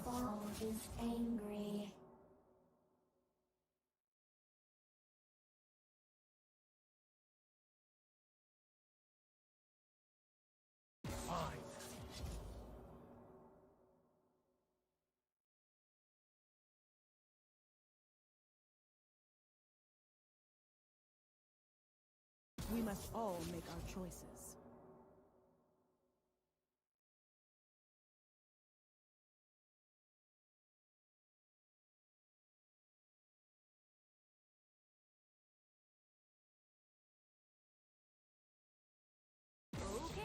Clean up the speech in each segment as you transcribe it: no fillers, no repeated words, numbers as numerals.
ball is angry. Fine. We must all make our choices. Okay.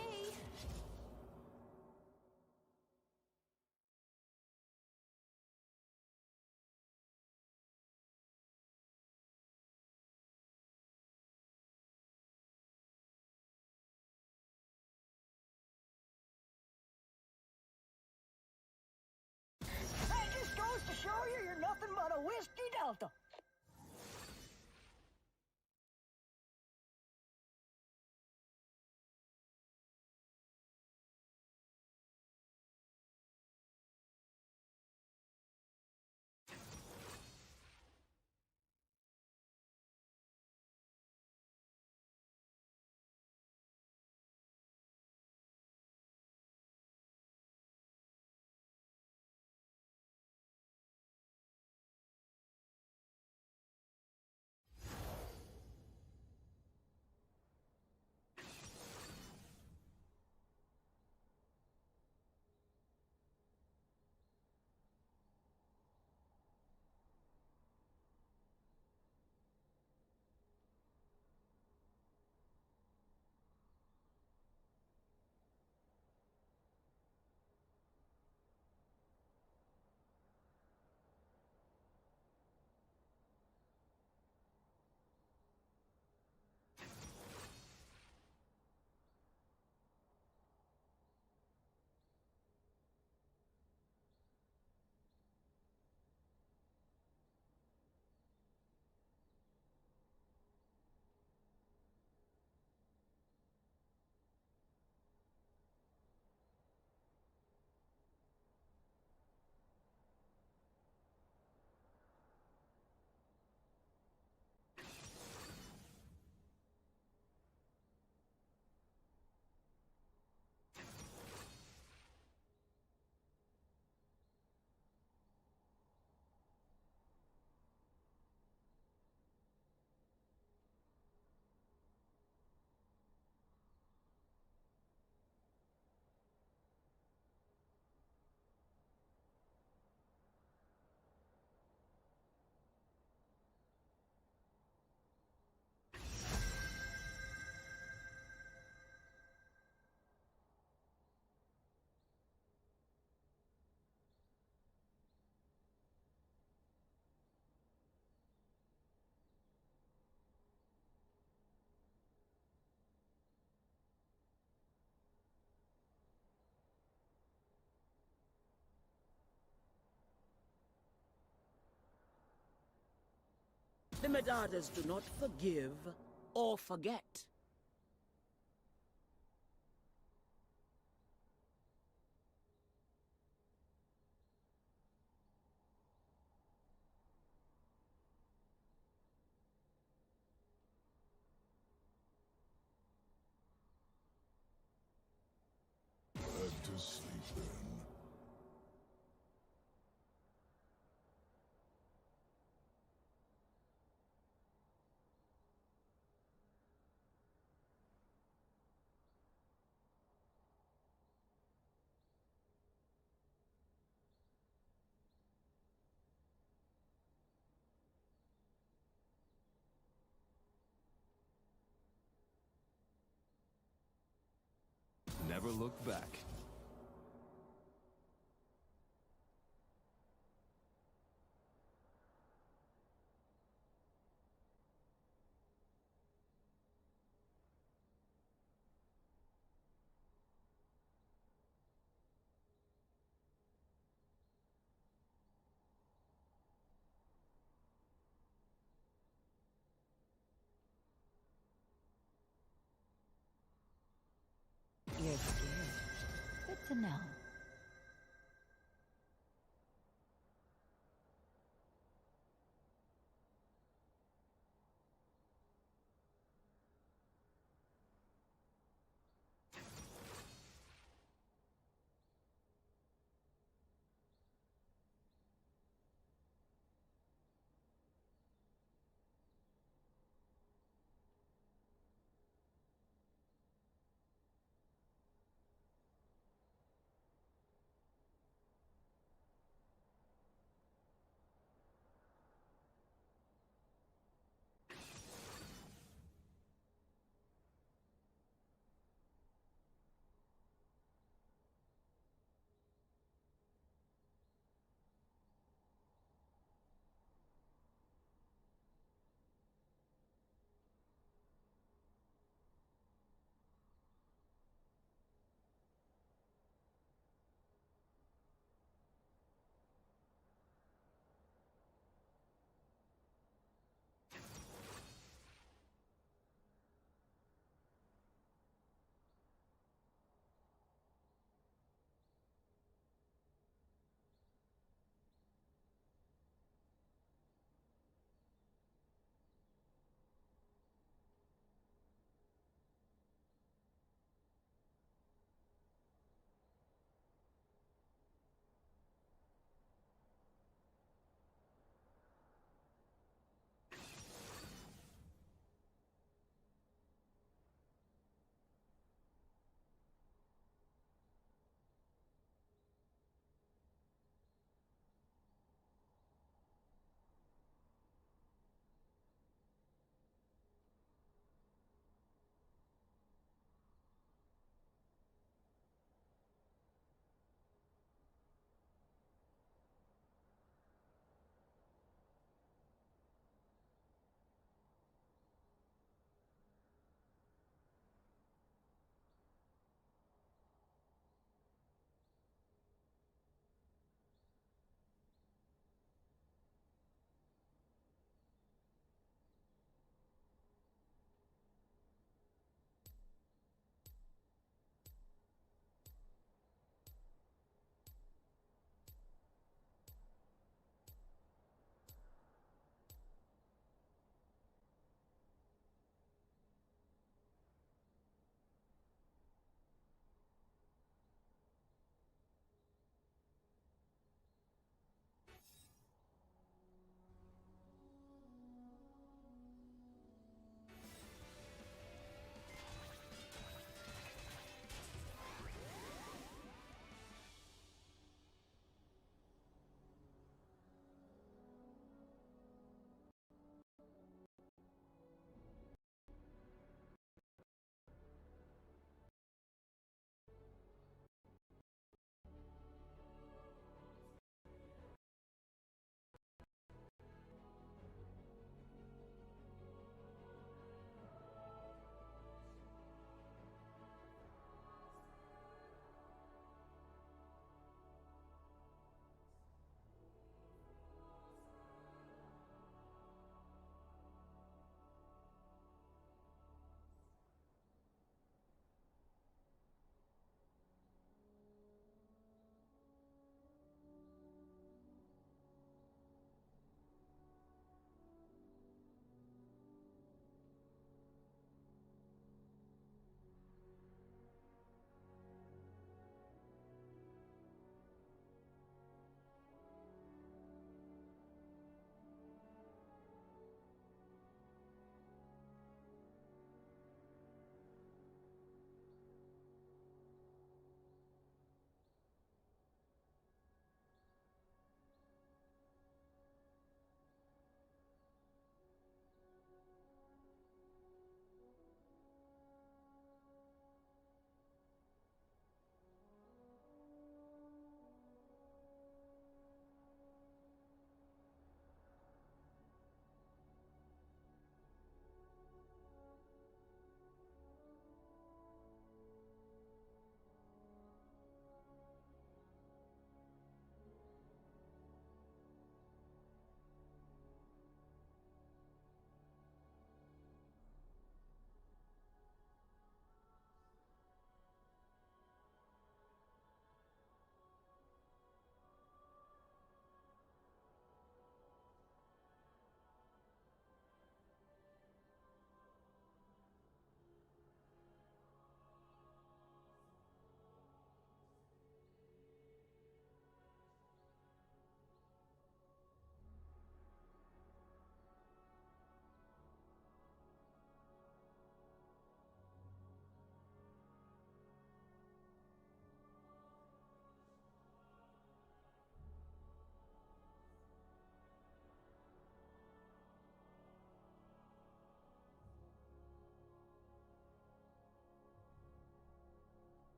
That just goes to show you're nothing but a whiskey delta. The Medadas do not forgive or forget. Back to sleep then. Never look back. You're scared. Good to know.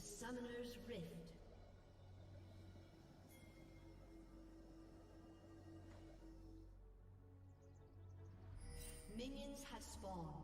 Summoner's Rift. Minions have spawned.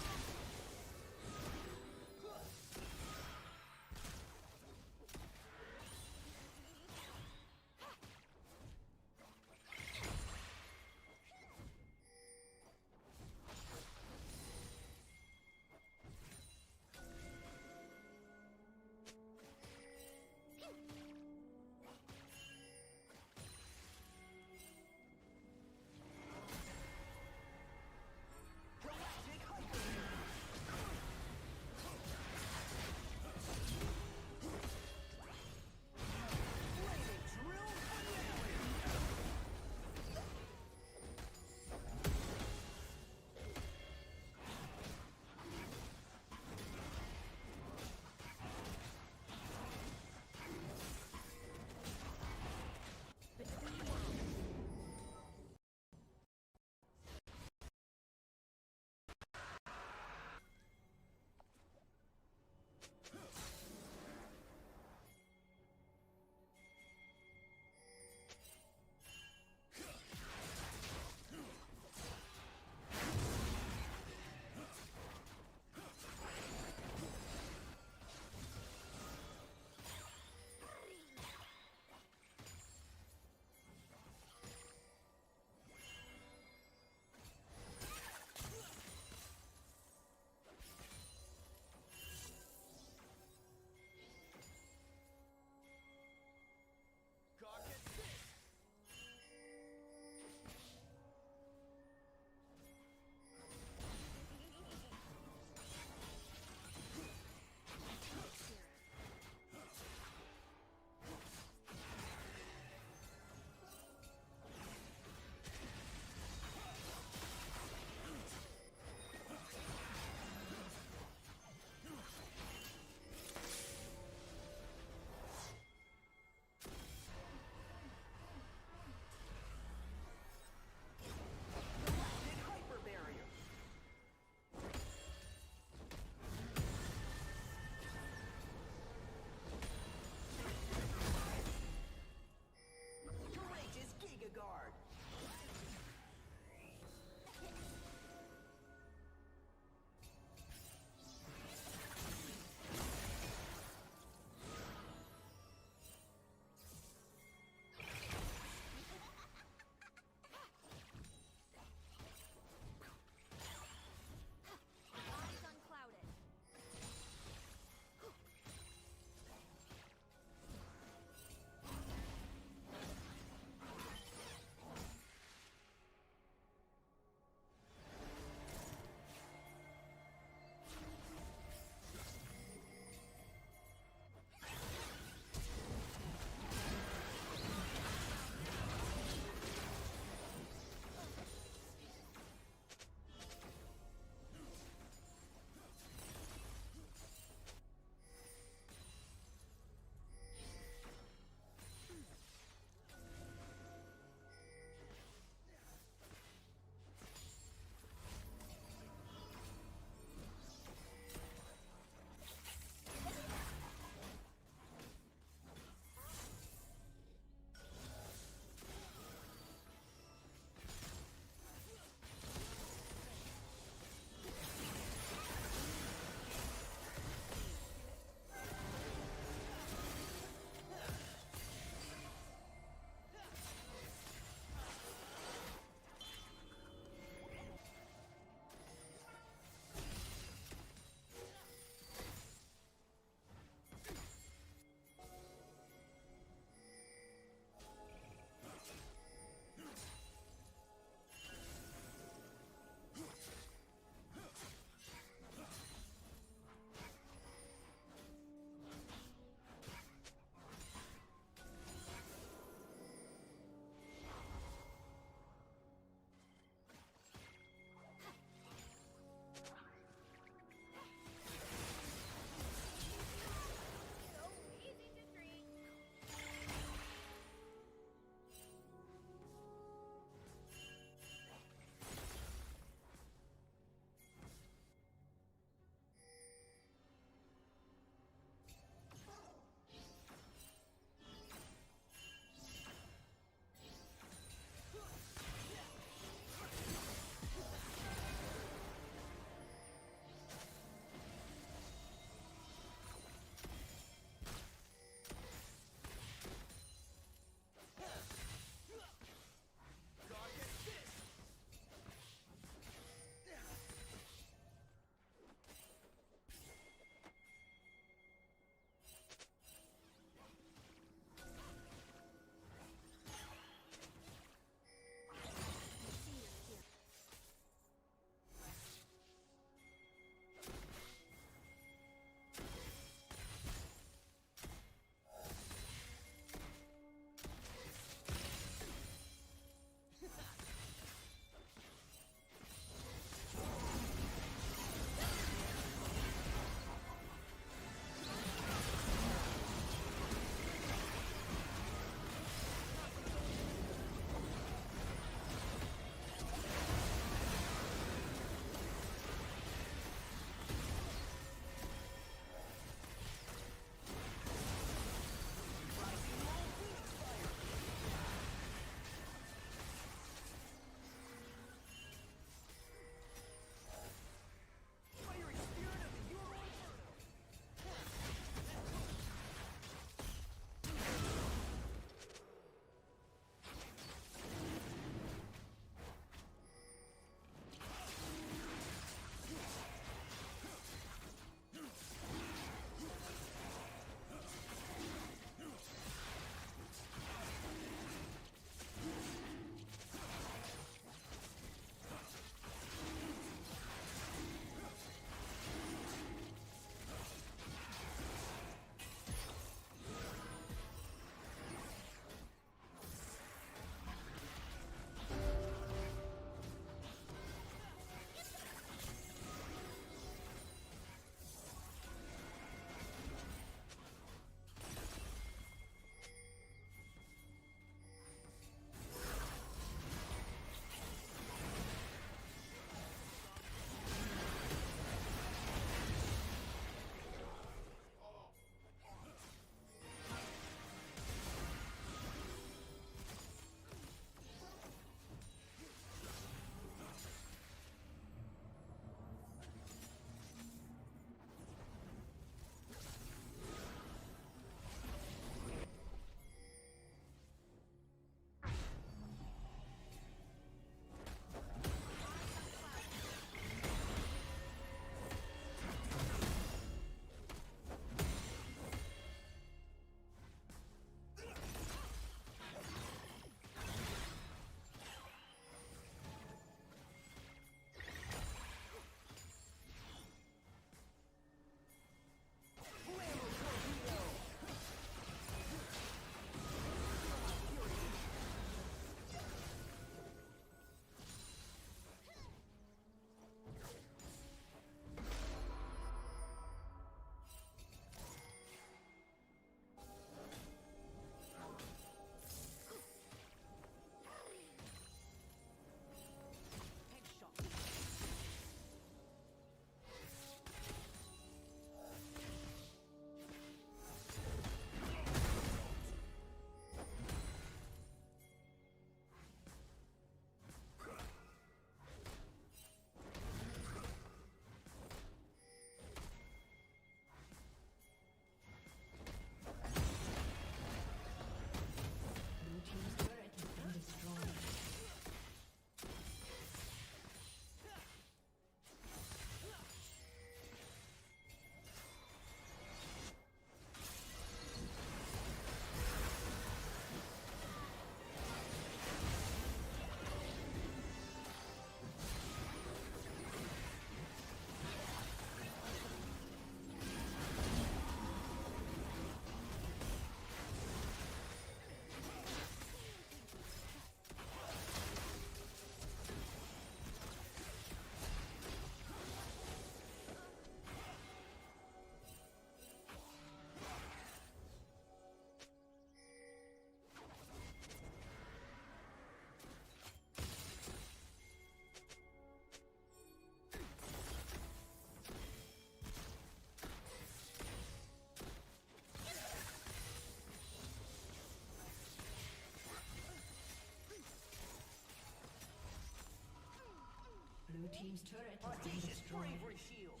team's turret has been Audacious destroyed. bravery shield.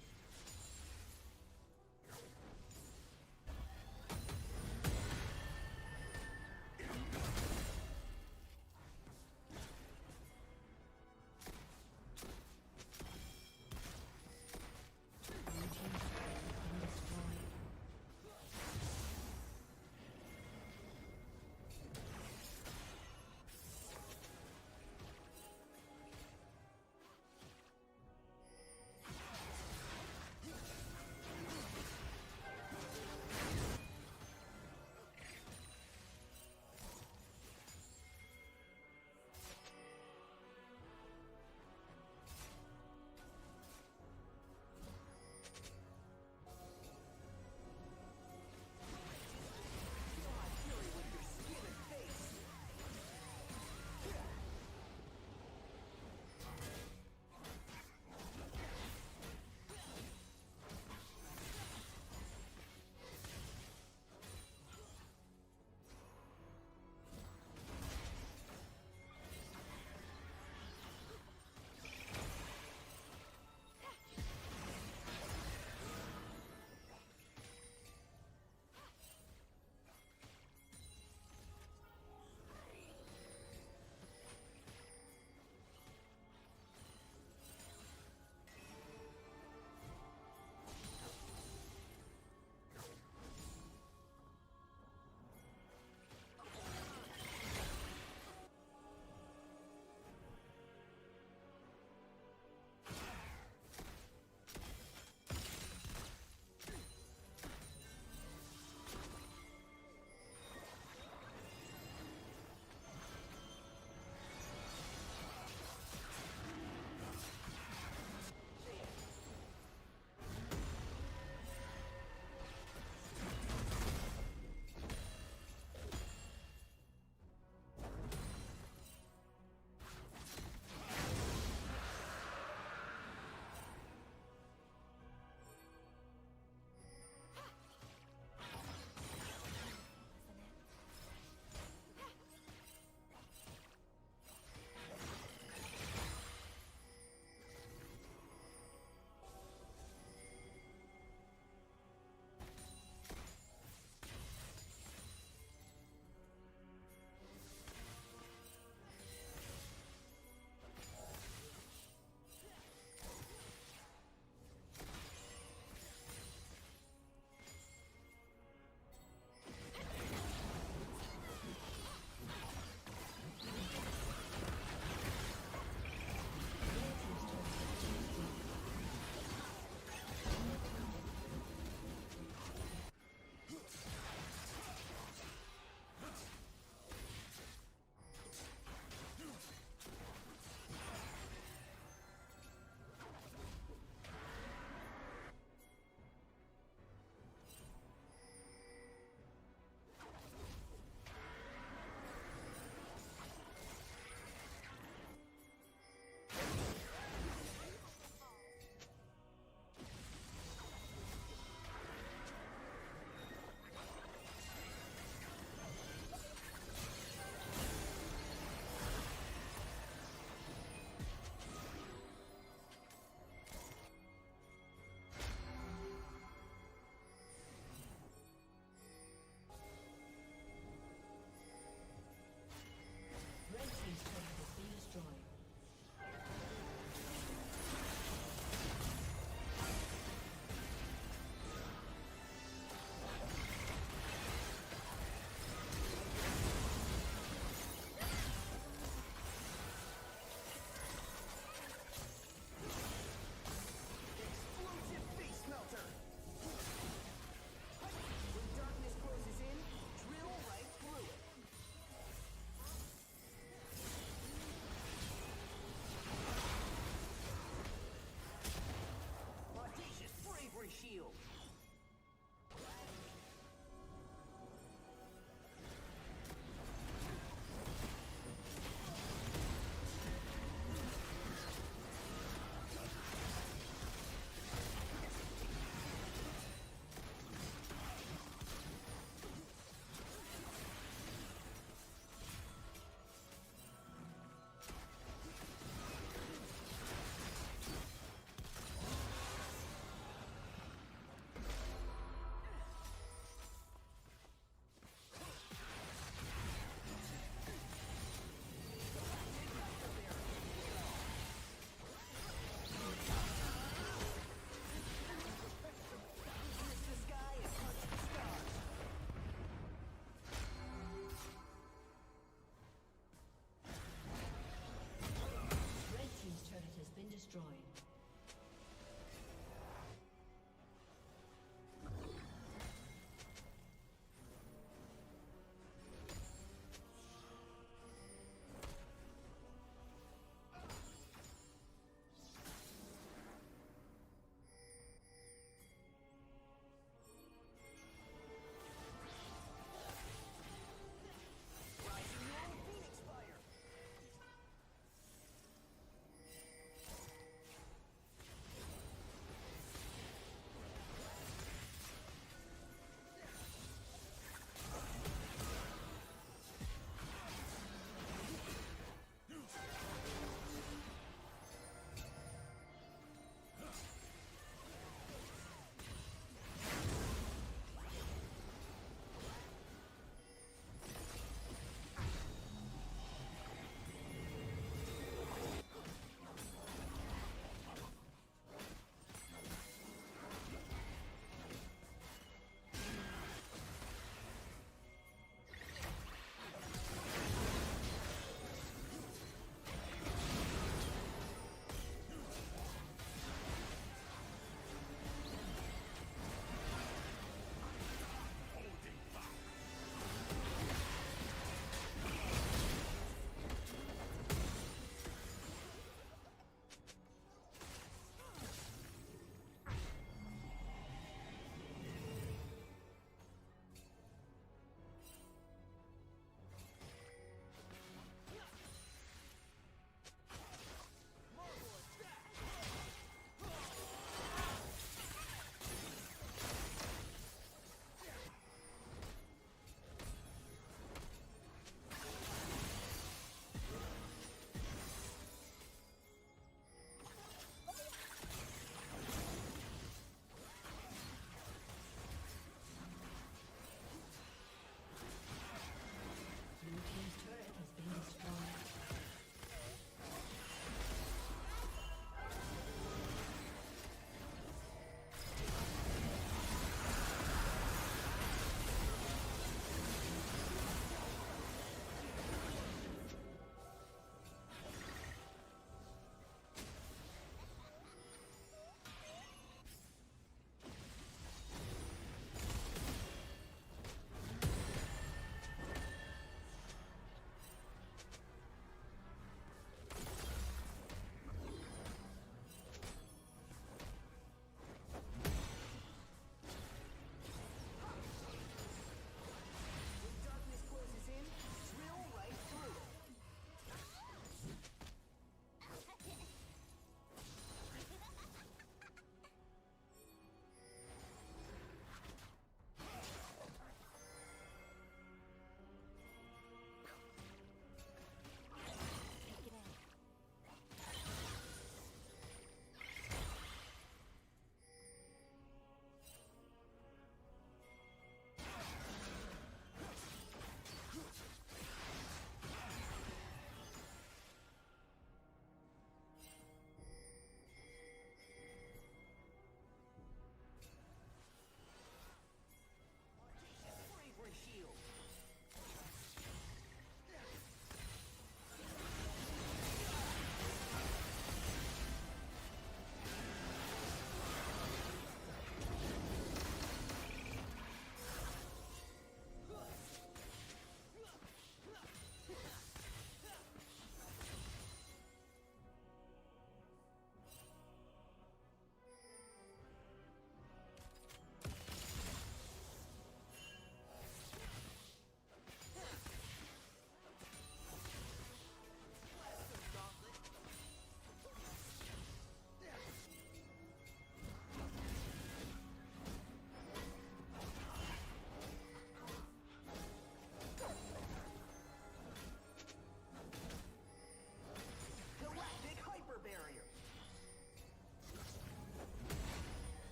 Blue team's turret has been destroyed.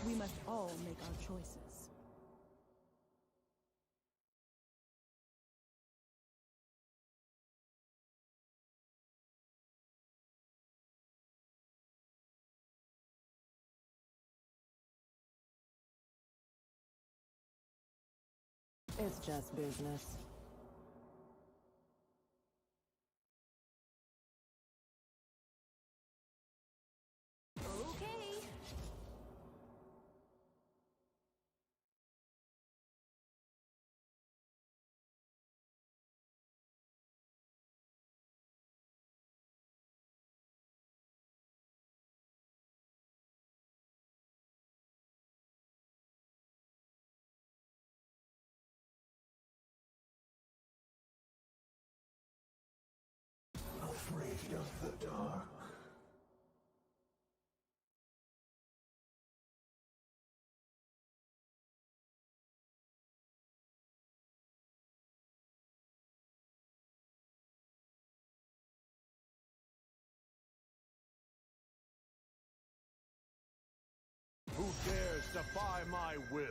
We must all make our choices. It's just business. Okay. Afraid of the dark. Who dares defy my will?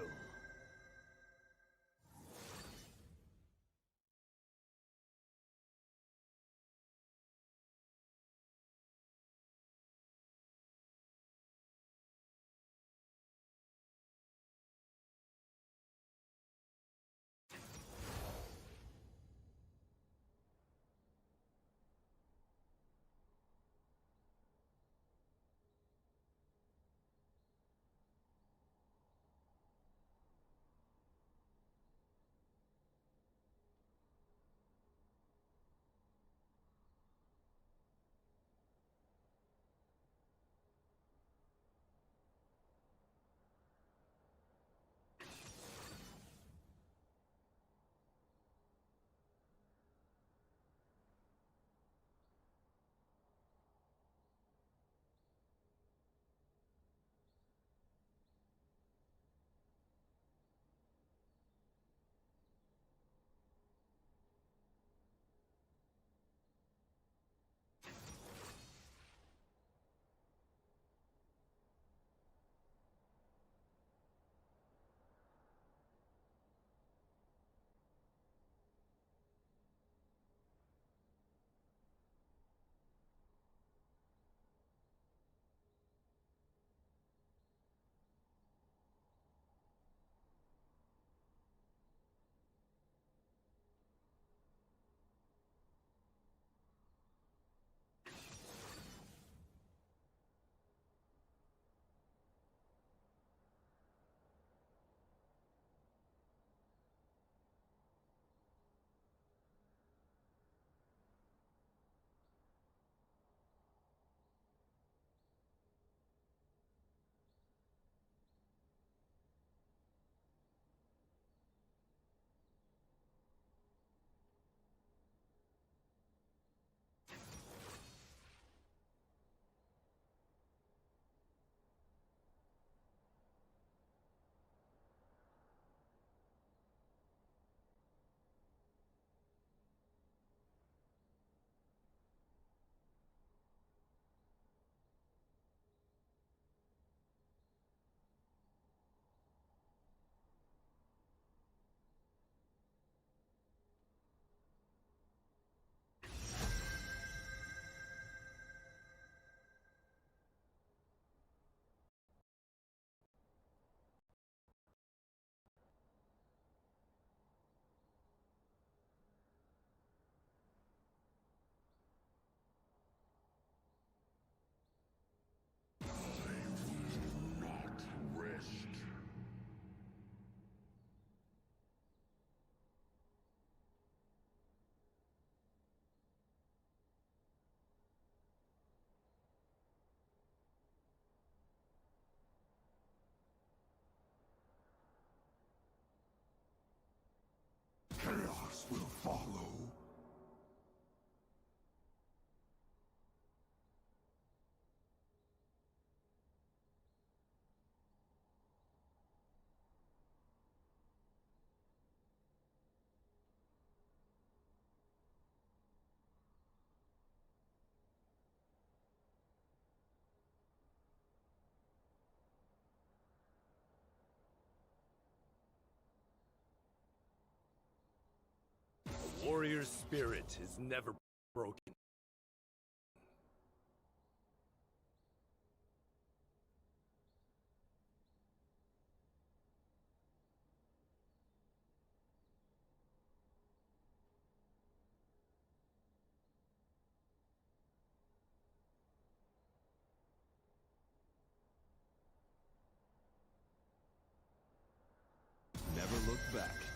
warrior's spirit is never broken. Never look back.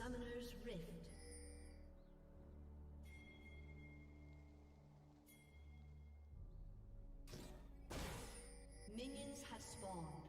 Summoner's Rift. Minions have spawned.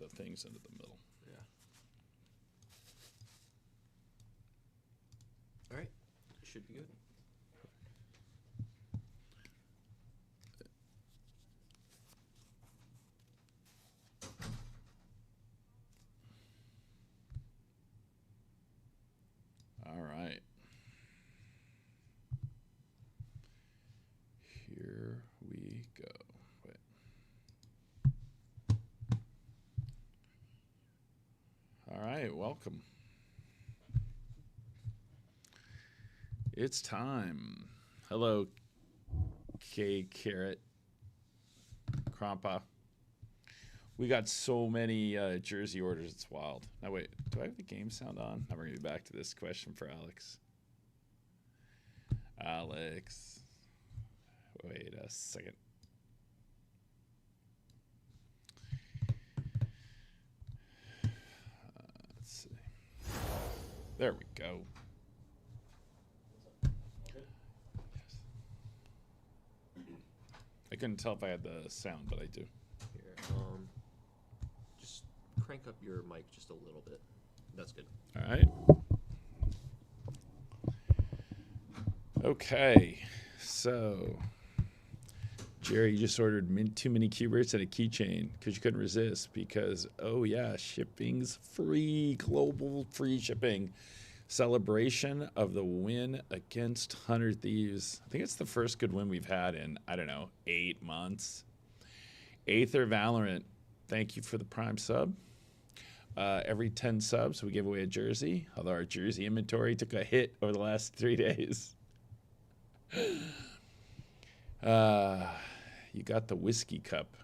the things into the middle. Yeah. All right. Should be good. All right. Here we go. Wait. All right, welcome. It's time. Hello, K Carrot, Krompa. We got so many jersey orders, it's wild. Now wait, do I have the game sound on? Now we're gonna be back to this question for Alex. Alex, wait a second. Let's see. There we go. I couldn't tell if I had the sound, but I do. Here, just crank up your mic just a little bit. That's good. All right. Okay, so Jerry, you just ordered too many Q-Berts and a keychain because you couldn't resist because, oh yeah, shipping's free, global free shipping. Celebration of the win against 100 Thieves. I think it's the first good win we've had in, I don't know, 8 months. Aether Valorant, thank you for the Prime sub. Every 10 subs, we give away a jersey, although our jersey inventory took a hit over the last 3 days. You got the whiskey cup.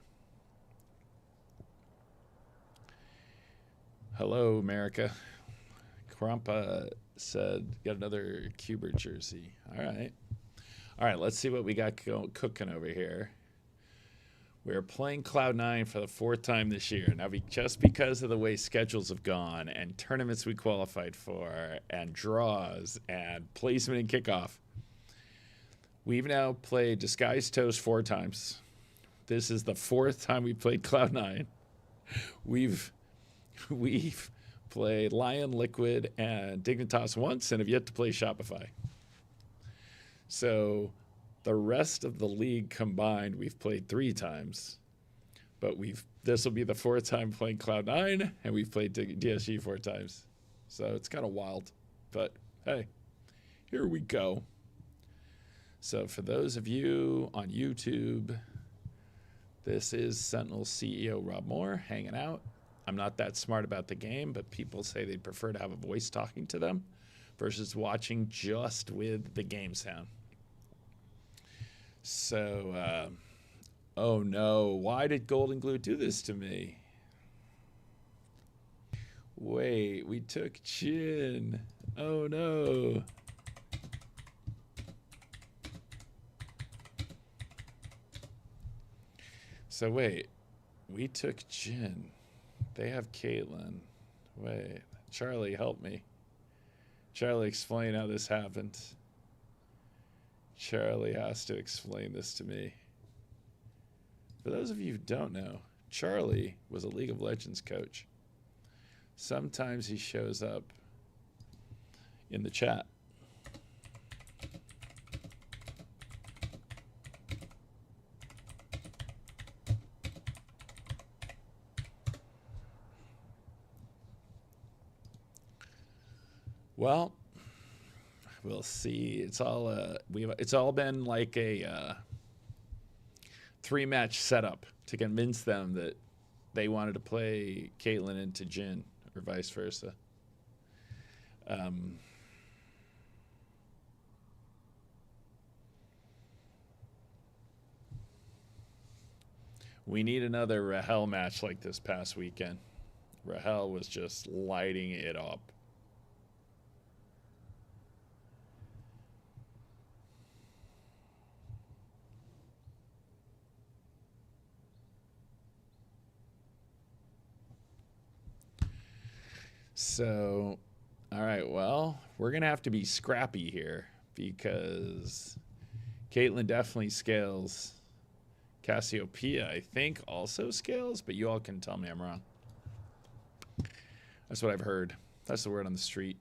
Hello, America. Krompa said, got another Q-Bert jersey. All right. All right, let's see what we got cooking over here. We're playing Cloud9 for the 4th time this year. Now, just because of the way schedules have gone and tournaments we qualified for and draws and placement and kickoff, we've now played Disguised Toast 4 times. This is the 4th time we played Cloud9. We've played LYON, Liquid, and Dignitas once and have yet to play Shopify. So the rest of the league combined, we've played 3 times. But this will be the 4th time playing Cloud9, and we've played DSG 4 times. So it's kind of wild. But hey, here we go. So for those of you on YouTube, this is Sentinel CEO Rob Moore hanging out. I'm not that smart about the game, but people say they'd prefer to have a voice talking to them versus watching just with the game sound. So, oh no, why did Golden Glue do this to me? Wait, we took Chin. Oh no. So wait, we took Jin. They have Caitlyn. Wait, Charlie, help me. Charlie, explain how this happened. Charlie has to explain this to me. For those of you who don't know, Charlie was a League of Legends coach. Sometimes he shows up in the chat. Well, we'll see. It's all been like a 3-match setup to convince them that they wanted to play Caitlyn into Jin or vice versa. We need another Rahel match like this past weekend. Rahel was just lighting it up. So, all right, well, we're going to have to be scrappy here because Caitlyn definitely scales. Cassiopeia, I think, also scales, but you all can tell me I'm wrong. That's what I've heard. That's the word on the street.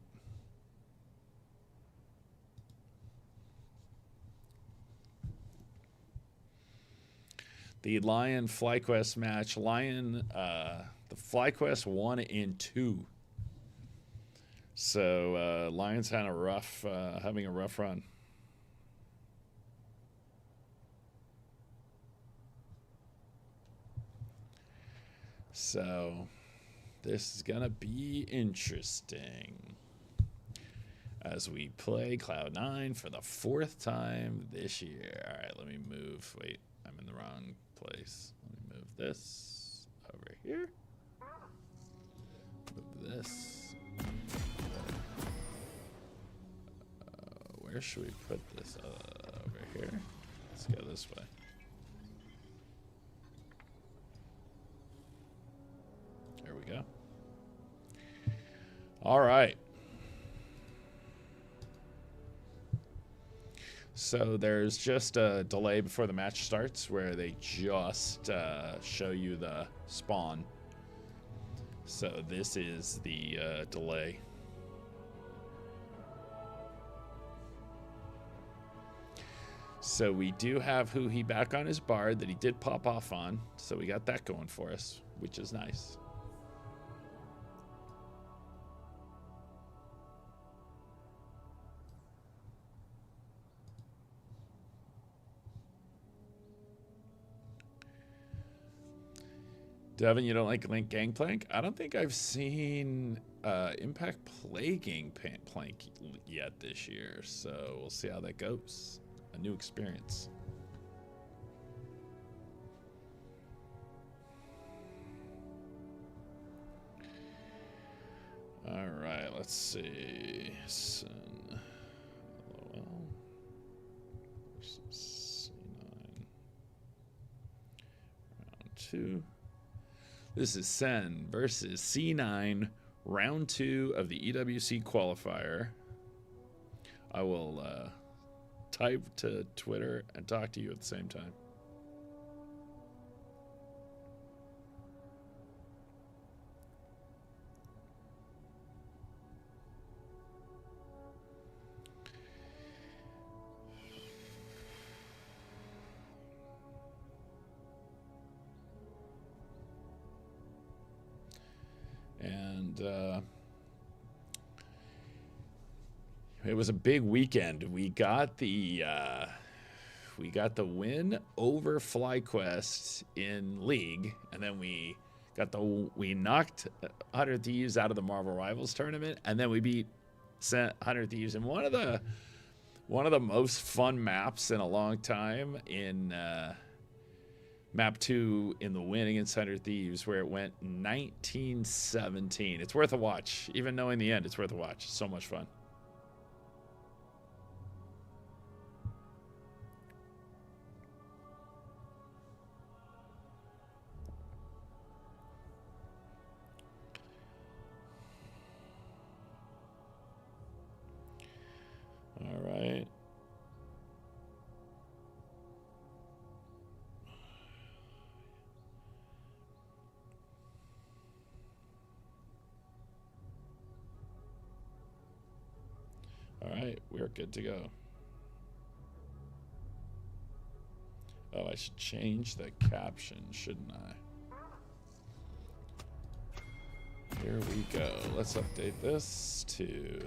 The Lion FlyQuest match. Lion, the FlyQuest 1 and 2. So Lion's had a rough, having a rough run. So this is gonna be interesting as we play Cloud9 for the 4th time this year. All right, let me move. Wait, I'm in the wrong place. Let me move this over here. Move this. Where should we put this? Over here. Let's go this way. There we go. All right. So there's just a delay before the match starts where they just show you the spawn. So this is the delay. So we do have Huhi back on his bard that he did pop off on. So we got that going for us, which is nice. Devin, you don't like Link Gangplank? I don't think I've seen Impact play Gangplank yet this year, so we'll see how that goes. A new experience. All right, let's see. SEN LOL versus C9. Round 2. This is SEN versus C9, round 2 of the EWC qualifier. I will type to Twitter and talk to you at the same time. And it was a big weekend. We got the win over FlyQuest in League, and then we knocked 100 Thieves out of the Marvel Rivals tournament, and then we beat 100 Thieves in one of the most fun maps in a long time in Map 2 in the win against 100 Thieves, where it went 19-17. It's worth a watch. Even knowing the end, it's worth a watch. It's so much fun. All right. All right, we're good to go. Oh, I should change the caption, shouldn't I? Here we go. Let's update this to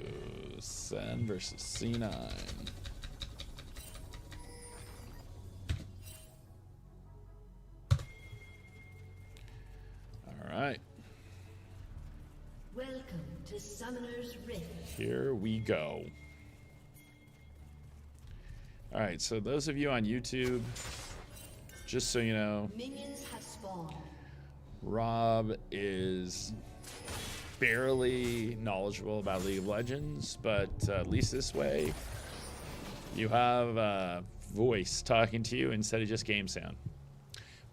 SEN versus C9. All right. Welcome to Summoner's Rift. Here we go. All right, so those of you on YouTube, just so you know, Minions have spawned. Rob is barely knowledgeable about League of Legends, but at least this way, you have a voice talking to you instead of just game sound.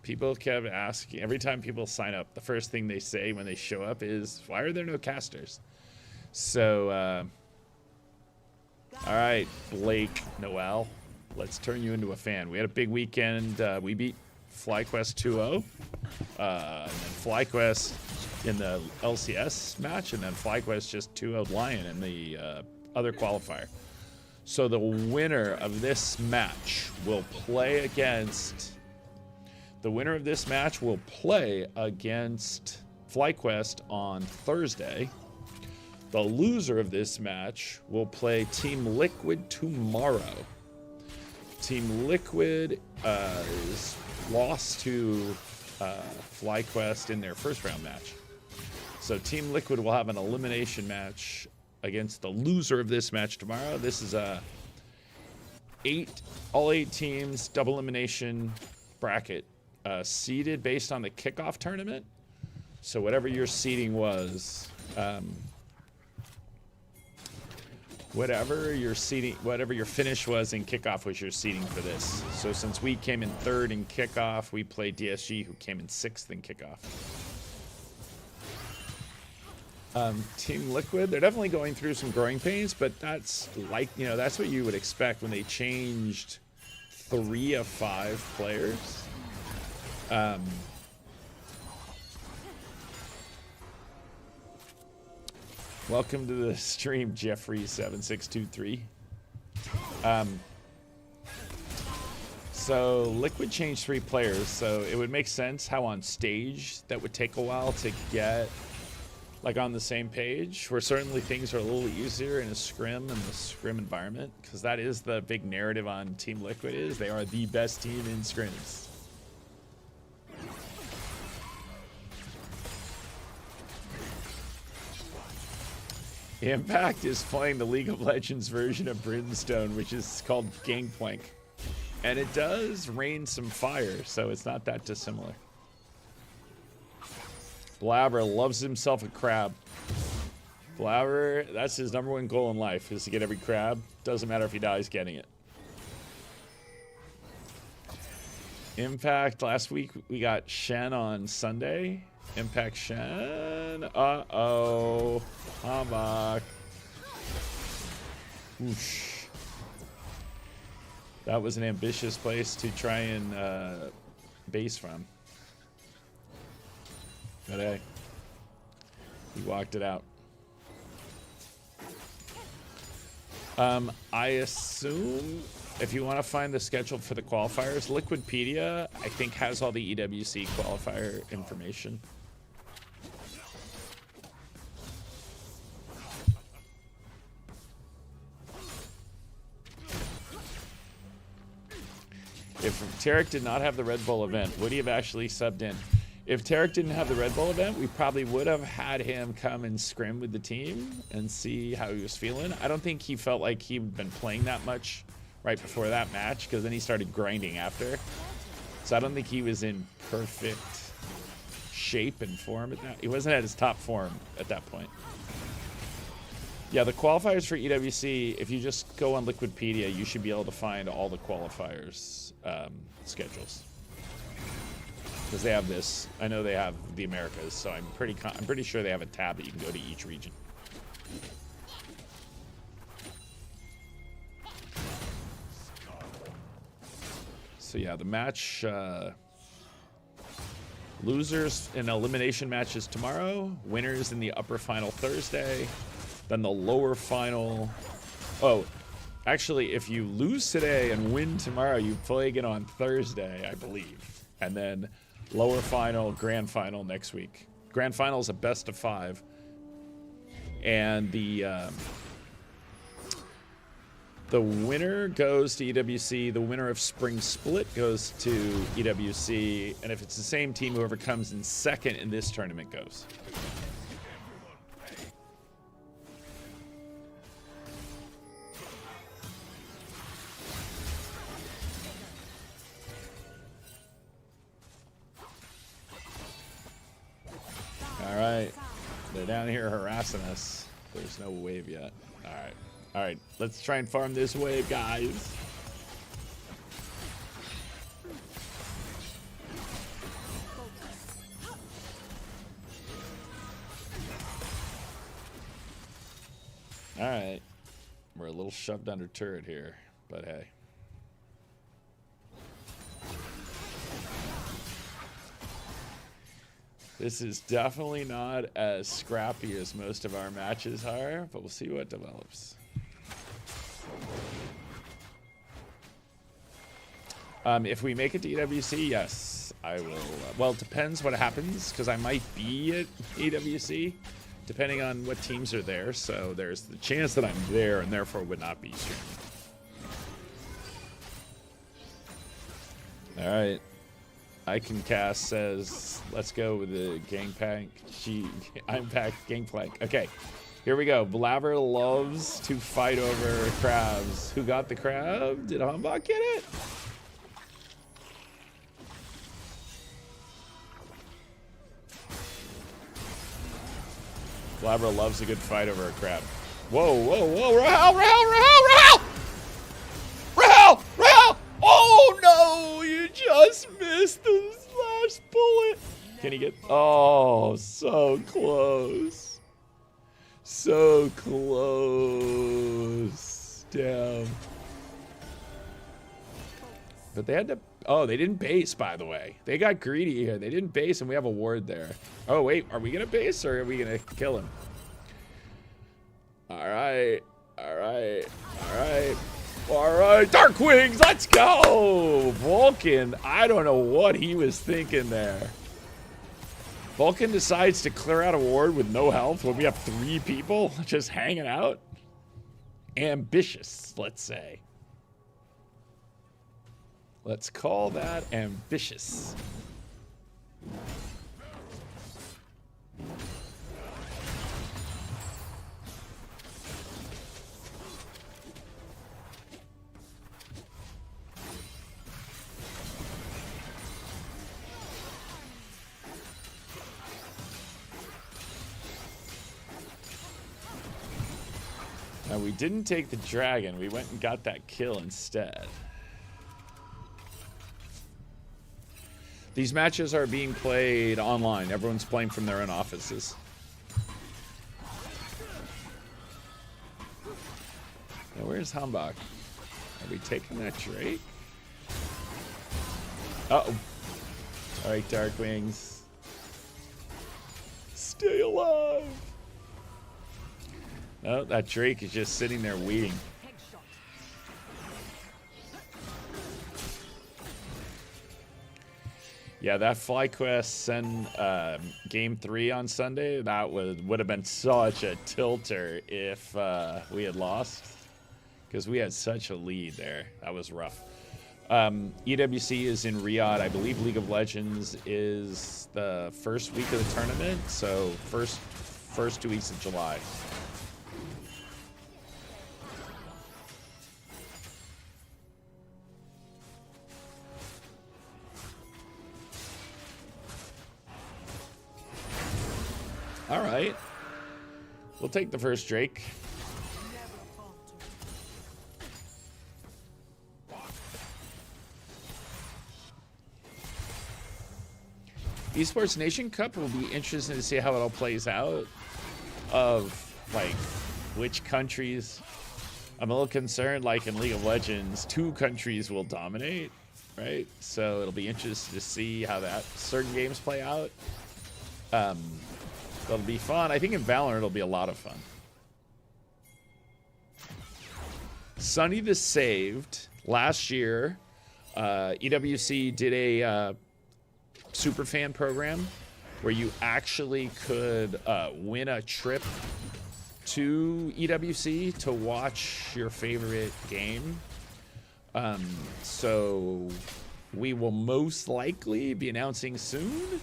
People kept asking, every time people sign up, the first thing they say when they show up is, why are there no casters? So, all right, Blake Noel, let's turn you into a fan. We had a big weekend. We beat FlyQuest 2-0, and then FlyQuest in the LCS match, and then FlyQuest just 2-0'd LYON in the other qualifier. So the winner of this match will play against FlyQuest on Thursday. The loser of this match will play Team Liquid tomorrow. Team Liquid is lost to FlyQuest in their first round match. So Team Liquid will have an elimination match against the loser of this match tomorrow. This is a all eight teams double elimination bracket, seeded based on the kickoff tournament. So whatever your seeding was, whatever your finish was in kickoff was your seeding for this. So since we came in third in kickoff, we played DSG, who came in sixth in kickoff. Team Liquid, they're definitely going through some growing pains, but that's that's what you would expect when they changed 3 of 5 players. Welcome to the stream, Jeffrey7623. So Liquid changed 3 players, so it would make sense how on stage that would take a while to get like on the same page, where certainly things are a little easier in a scrim and the scrim environment, because that is the big narrative on Team Liquid, is they are the best team in scrims. Impact is playing the League of Legends version of Brimstone, which is called Gangplank. And it does rain some fire, so it's not that dissimilar. Blabber loves himself a crab. Blabber, that's his #1 goal in life, is to get every crab. Doesn't matter if he dies getting it. Impact, last week we got Shen on Sunday. Impact Shen. Uh-oh. Hambach. Whoosh. That was an ambitious place to try and base from. But hey, he walked it out. I assume if you want to find the schedule for the qualifiers, Liquidpedia, I think, has all the EWC qualifier information. If Tarek did not have the Red Bull event, would he have actually subbed in? If Tarek didn't have the Red Bull event, we probably would have had him come and scrim with the team and see how he was feeling. I don't think he felt like he'd been playing that much right before that match, because then he started grinding after. So I don't think he was in perfect shape and form at that. He wasn't at his top form at that point. Yeah, the qualifiers for EWC, if you just go on Liquidpedia, you should be able to find all the qualifiers schedules. Because they have this, I know they have the Americas, so I'm pretty sure they have a tab that you can go to each region. So yeah, the match, losers in elimination matches tomorrow, winners in the upper final Thursday, then the lower final. Oh, actually, if you lose today and win tomorrow, you play again on Thursday, I believe, and then lower final, grand final next week. Grand final is a best of 5, and the winner goes to EWC. The winner of Spring Split goes to EWC, and if it's the same team, whoever comes in second in this tournament goes. All right, they're down here harassing us. There's no wave yet. All right, let's try and farm this wave, guys. All right, we're a little shoved under turret here, but hey. This is definitely not as scrappy as most of our matches are, but we'll see what develops. If we make it to EWC, yes, I will. Well, it depends what happens, because I might be at EWC, depending on what teams are there. So there's the chance that I'm there and therefore would not be streaming. All right. Iconcast says, let's go with the gangplank. I'm pack gangplank. Okay, here we go. Blabber loves to fight over crabs. Who got the crab? Did Humbach get it? Blabber loves a good fight over a crab. Whoa, whoa, whoa. Rahal, Rahal, Rahal, Rahal! Rahal! Rahal! Oh, no! You just missed the last bullet. Can he get... Oh, so close. So close. Damn. But they had to... Oh, they didn't base, by the way. They got greedy here. They didn't base, and we have a ward there. Oh, wait. Are we going to base, or are we going to kill him? All right. All right. All right. All right. Dark Wings, let's go. Vulcan, I don't know what he was thinking there. Vulcan decides to clear out a ward with no health when we have 3 people just hanging out. Ambitious, let's say. Let's call that ambitious. Now, we didn't take the dragon. We went and got that kill instead. These matches are being played online. Everyone's playing from their own offices. Now, where's Hambach? Are we taking that Drake? Uh-oh. All right, Dark Wings. Stay alive. Oh, that Drake is just sitting there waiting. Yeah, that FlyQuest SEN game 3 on Sunday, that would have been such a tilter if we had lost, because we had such a lead there. That was rough. EWC is in Riyadh. I believe League of Legends is the first week of the tournament, so first 2 weeks of July. All right. We'll take the first Drake. Esports Nation Cup will be interesting to see how it all plays out. Of, like, which countries. I'm a little concerned, like in League of Legends, 2 countries will dominate, right? So it'll be interesting to see how that certain games play out. It'll be fun. I think in Valorant it'll be a lot of fun. Sunny the Saved. Last year, EWC did a superfan program where you actually could win a trip to EWC to watch your favorite game. So we will most likely be announcing soon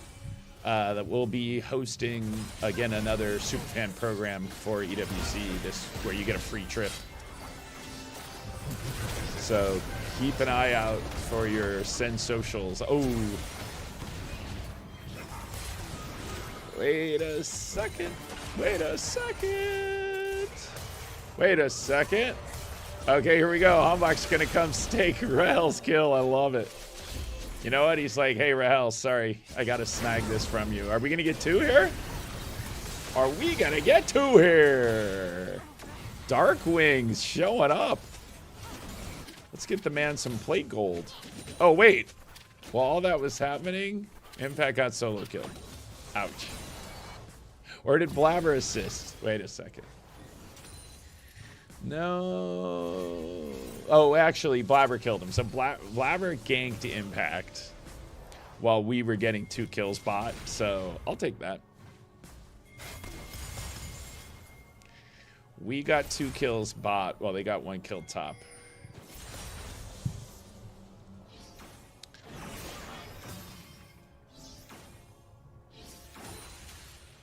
that we'll be hosting again another superfan program for EWC, where you get a free trip. So keep an eye out for your SEN socials. Oh, wait a second. Wait a second. Wait a second. Okay, here we go. Humbach's gonna come stake Rahel's kill. I love it. You know what? He's like, hey, Rahel, sorry. I got to snag this from you. Are we going to get 2 here? Are we going to get 2 here? Dark Wings showing up. Let's get the man some plate gold. Oh, wait. While all that was happening, Impact got solo kill. Ouch. Or did Blabber assist? Wait a second. No. Oh, actually, Blabber killed him. So Blabber ganked Impact while we were getting 2 kills bot. So I'll take that. We got 2 kills bot while they got 1 kill top.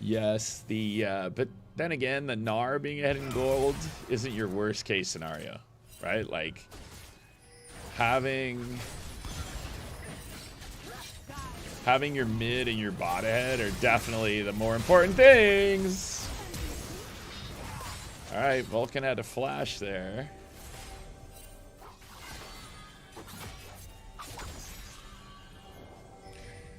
Yes, but then again, the Gnar being ahead in gold isn't your worst case scenario, right? Like, having your mid and your bot ahead are definitely the more important things. All right, Vulcan had a flash there.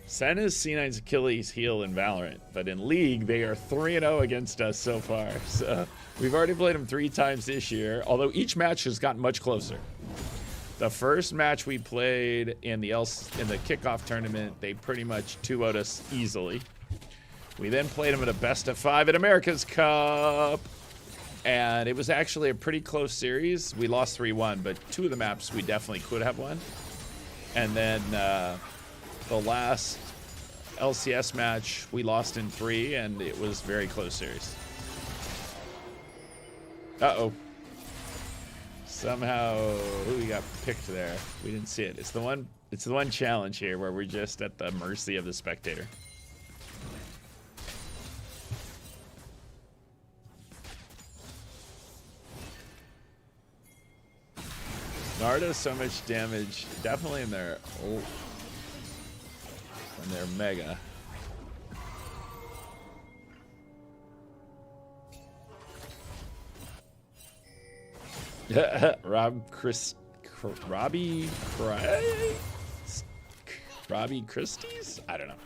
SEN is C9's Achilles heel in Valorant, but in League, they are 3-0 against us so far. So we've already played them 3 times this year, although each match has gotten much closer. The first match we played in the kickoff tournament, they pretty much 2-0'd us easily. We then played them at a best-of-5 at America's Cup, and it was actually a pretty close series. We lost 3-1, but 2 of the maps we definitely could have won. And then the last LCS match, we lost in 3, and it was very close series. Uh-oh. Somehow, we got picked there. We didn't see it. It's the one challenge here where we're just at the mercy of the spectator. Gnar does so much damage, definitely in their mega. Robbie Christie's? I don't know.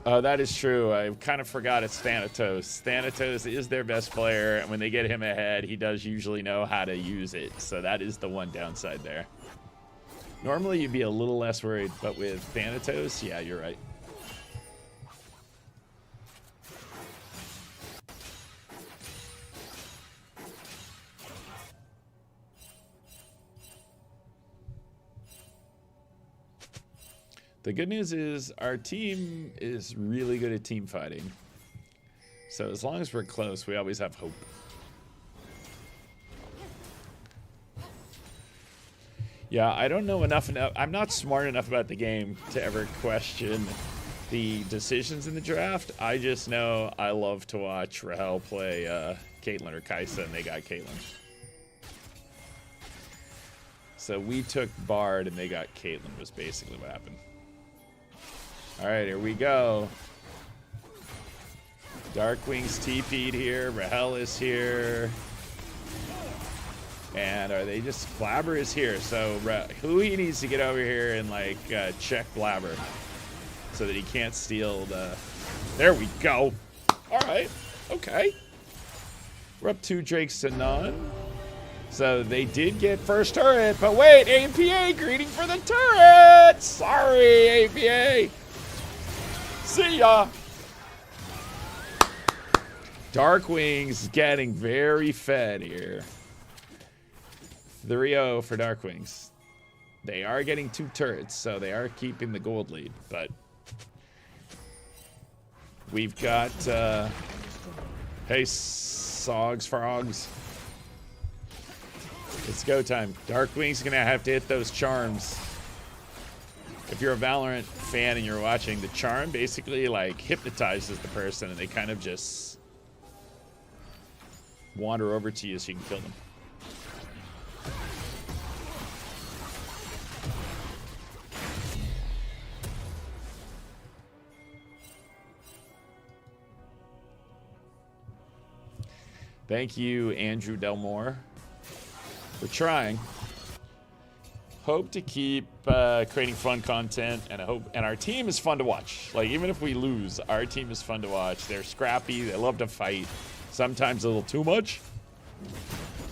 Oh, that is true. I kind of forgot it's Thanatos. Thanatos is their best player, and when they get him ahead, he does usually know how to use it. So that is the one downside there. Normally, you'd be a little less worried, but with Thanatos, yeah, you're right. The good news is our team is really good at team fighting. So as long as we're close, we always have hope. Yeah, I don't know enough. I'm not smart enough about the game to ever question the decisions in the draft. I just know I love to watch Rahel play Caitlyn or Kaisa, and they got Caitlyn. So we took Bard, and they got Caitlyn, was basically what happened. All right, here we go. Darkwing's TP'd here. Rahel is here. And are they just... Blabber is here. So who he needs to get over here and, like, check Blabber so that he can't steal the... There we go. All right. Okay. We're up 2 Drakes to none. So they did get first turret. But wait, APA greeting for the turret. Sorry, APA. See ya. Darkwing's getting very fed here. 3-0 for Darkwings. They are getting 2 turrets, so they are keeping the gold lead, but we've got hey, Sogs Frogs. It's go time. Darkwing's gonna have to hit those charms. If you're a Valorant fan and you're watching, the charm basically like hypnotizes the person and they kind of just wander over to you so you can kill them. Thank you, Andrew Delmore. We're trying. Hope to keep creating fun content, and our team is fun to watch. Like, even if we lose, our team is fun to watch. They're scrappy. They love to fight. Sometimes a little too much.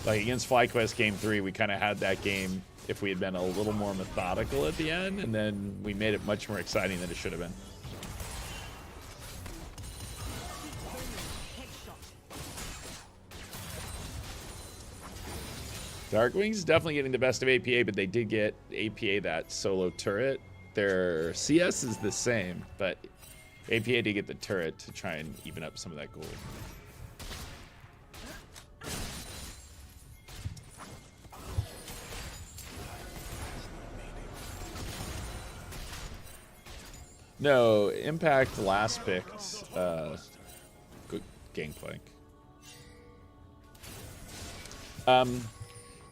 Like against FlyQuest Game 3, we kind of had that game if we had been a little more methodical at the end, and then we made it much more exciting than it should have been. Darkwing's definitely getting the best of APA, but they did get APA that solo turret. Their CS is the same, but APA did get the turret to try and even up some of that gold. No, Impact last picked good Gangplank.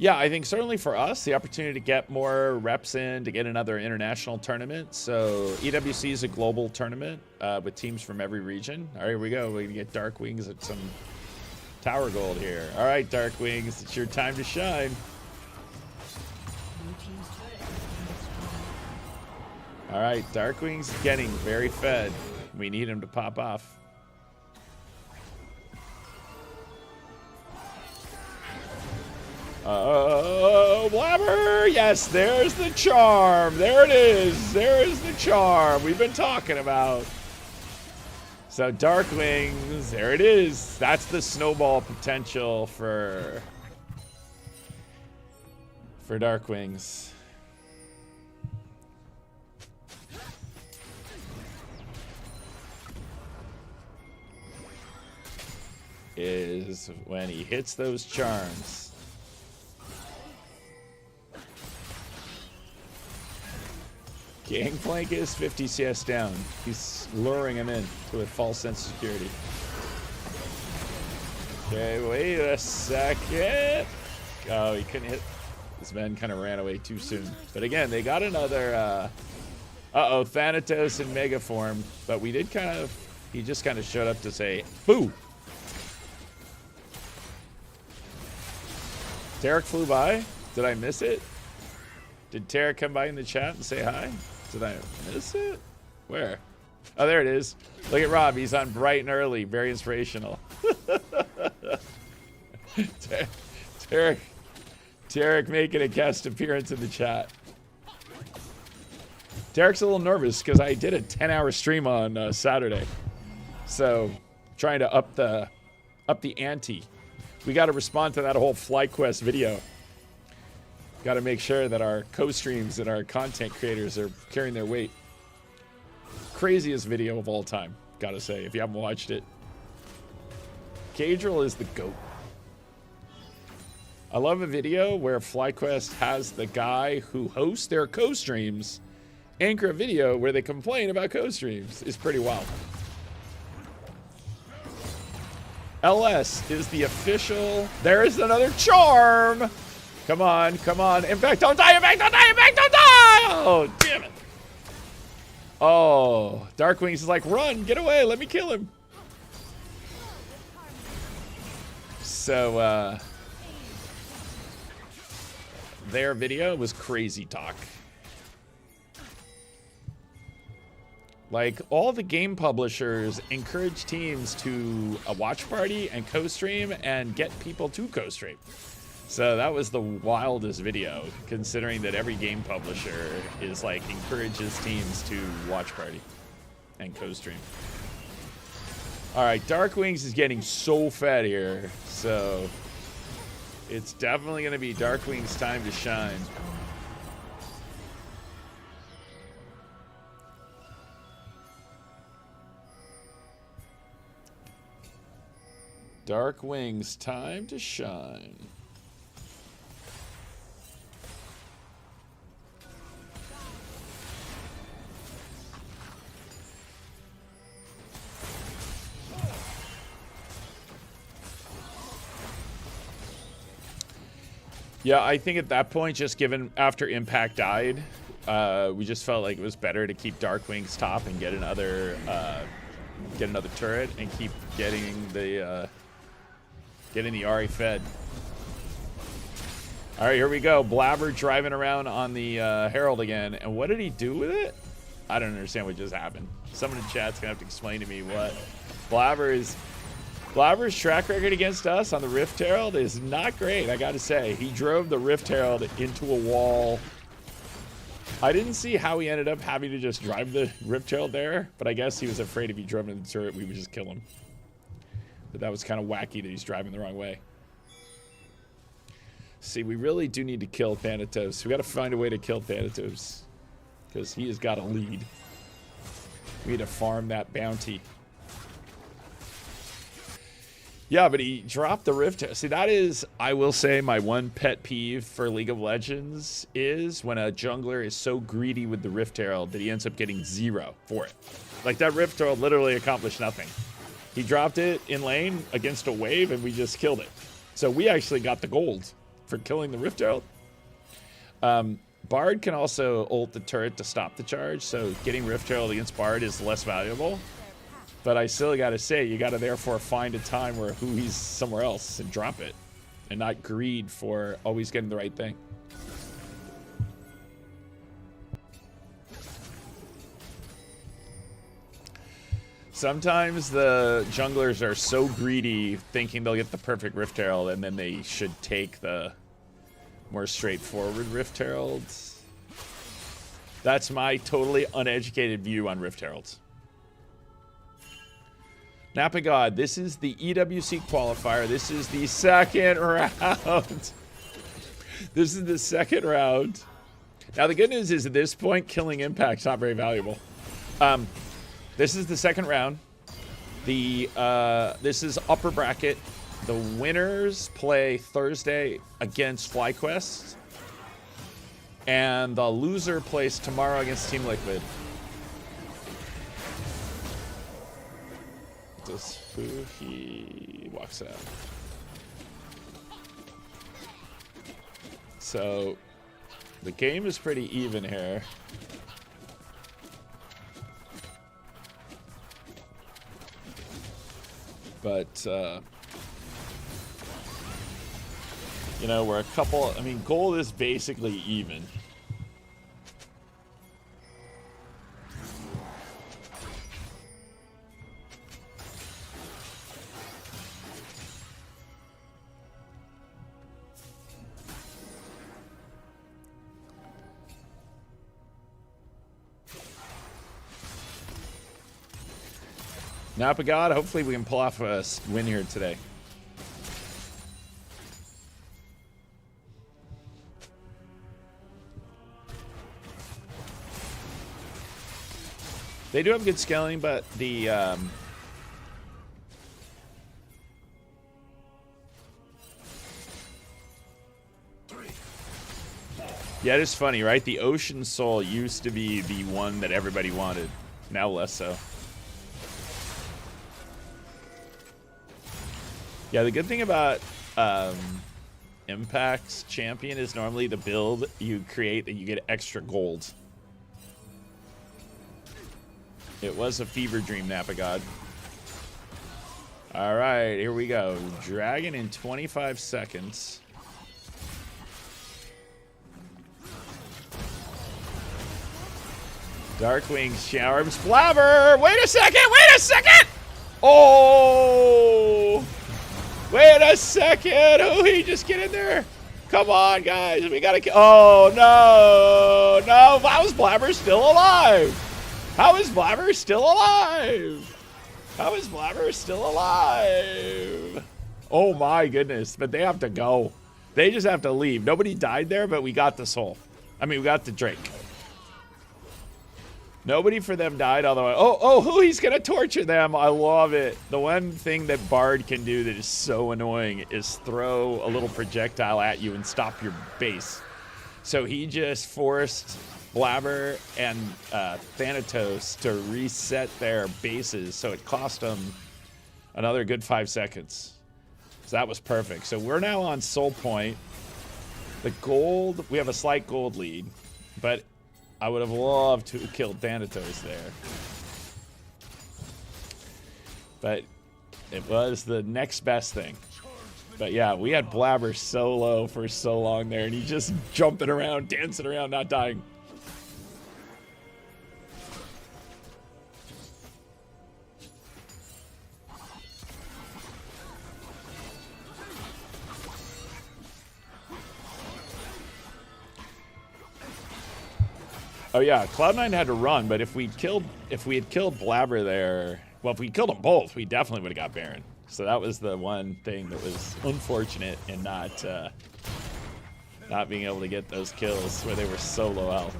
Yeah, I think certainly for us, the opportunity to get more reps in, to get another international tournament. So EWC is a global tournament with teams from every region. All right, here we go. We're going to get Dark Wings at some tower gold here. All right, Dark Wings, it's your time to shine. All right, Dark Wings getting very fed. We need him to pop off. Blabber! Yes, there's the charm. There it is. There is the charm we've been talking about. So Dark Wings, there it is. That's the snowball potential for Dark Wings. Is when he hits those charms. Gangplank is 50 CS down. He's luring him in to a false sense of security. Okay, wait a second. Oh, he couldn't hit. This man kind of ran away too soon. But again, they got another, uh-oh, Thanatos in Mega form. But we did kind of, he just kind of showed up to say, boo! Tarek flew by. Did I miss it? Did Tarek come by in the chat and say hi? Did I miss it? Where? Oh, there it is. Look at Rob. He's on bright and early. Very inspirational. Tarek making a guest appearance in the chat. Tarek's a little nervous because I did a 10-hour stream on Saturday. So trying to up the ante. We got to respond to that whole FlyQuest video. Got to make sure that our co-streams and our content creators are carrying their weight. Craziest video of all time, gotta say, if you haven't watched it. Cadril is the GOAT. I love a video where FlyQuest has the guy who hosts their co-streams anchor a video where they complain about co-streams. It's pretty wild. LS is the official. There's another charm. Come on, come on. Impact, don't die, Impact, don't die, Impact, don't die! Oh, damn it. Oh, Dark Wings is like, run, get away, let me kill him. So, their video was crazy talk. Like, all the game publishers encourage teams to a watch party and co-stream and get people to co-stream. So that was the wildest video, considering that every game publisher is like encourages teams to watch party and co-stream. All right, Dark Wings is getting so fed here, so it's definitely going to be Dark Wings' time to shine. Dark Wings' time to shine. Yeah, I think at that point, just given after Impact died, we just felt like it was better to keep Dark Wings top and get another turret and keep getting the Ari fed. All right, here we go. Blabber driving around on the Herald again, and what did he do with it? I don't understand what just happened. Someone in chat's gonna have to explain to me what. Blabber is Blabber's track record against us on the Rift Herald is not great, I gotta say. He drove the Rift Herald into a wall. I didn't see how he ended up having to just drive the Rift Herald there, but I guess he was afraid if he drove into the turret, we would just kill him. But that was kind of wacky that he's driving the wrong way. See, we really do need to kill Thanatos. We gotta find a way to kill Thanatos, because he has got a lead. We need to farm that bounty. Yeah, but he dropped the Rift. See, that is, I will say, my one pet peeve for League of Legends is when a jungler is so greedy with the Rift Herald that he ends up getting 0 for it. Like, that Rift Herald literally accomplished nothing. He dropped it in lane against a wave, and we just killed it. So we actually got the gold for killing the Rift Herald. Bard can also ult the turret to stop the charge, so getting Rift Herald against Bard is less valuable. But I still gotta say, you gotta therefore find a time where he's somewhere else and drop it. And not greed for always getting the right thing. Sometimes the junglers are so greedy, thinking they'll get the perfect Rift Herald, and then they should take the more straightforward Rift Heralds. That's my totally uneducated view on Rift Heralds. Napa God, this is the EWC qualifier. This is the second round. This is the second round. Now, the good news is at this point, killing Impact's not very valuable. This is the second round. This is upper bracket. The winners play Thursday against FlyQuest. And the loser plays tomorrow against Team Liquid. Who he walks out. So the game is pretty even here. But you know, we're a couple, I mean, gold is basically even. Napa God, hopefully we can pull off a win here today. They do have good scaling, but the yeah, it is funny, right? The Ocean Soul used to be the one that everybody wanted. Now less so. Yeah, the good thing about Impact's champion is normally the build you create that you get extra gold. It was a fever dream, Napa God. All right, here we go. Dragon in 25 seconds. Darkwing Charms. Blabber! Wait a second! Wait a second! Oh! Wait a second! Oh, he just get in there. Come on, guys. We gotta kill. Oh, no. No. How is Blabber still alive? How is Blabber still alive? How is Blabber still alive? Oh, my goodness. But they have to go. They just have to leave. Nobody died there, but we got the soul. I mean, we got the Drake. Nobody for them died, although he's gonna torture them. I love it. The one thing that Bard can do that is so annoying is throw a little projectile at you and stop your base. So he just forced Blabber and Thanatos to reset their bases, so it cost them another good 5 seconds. So that was perfect. So we're now on Soul Point. The gold, we have a slight gold lead, but I would have loved to have killed Thanatos there. But it was the next best thing. But yeah, we had Blabber so low for so long there, and he just jumping around, dancing around, not dying. Oh yeah, Cloud9 had to run, but if we had killed Blabber there, well, if we killed them both, we definitely would have got Baron. So that was the one thing that was unfortunate in not being able to get those kills where they were so low health.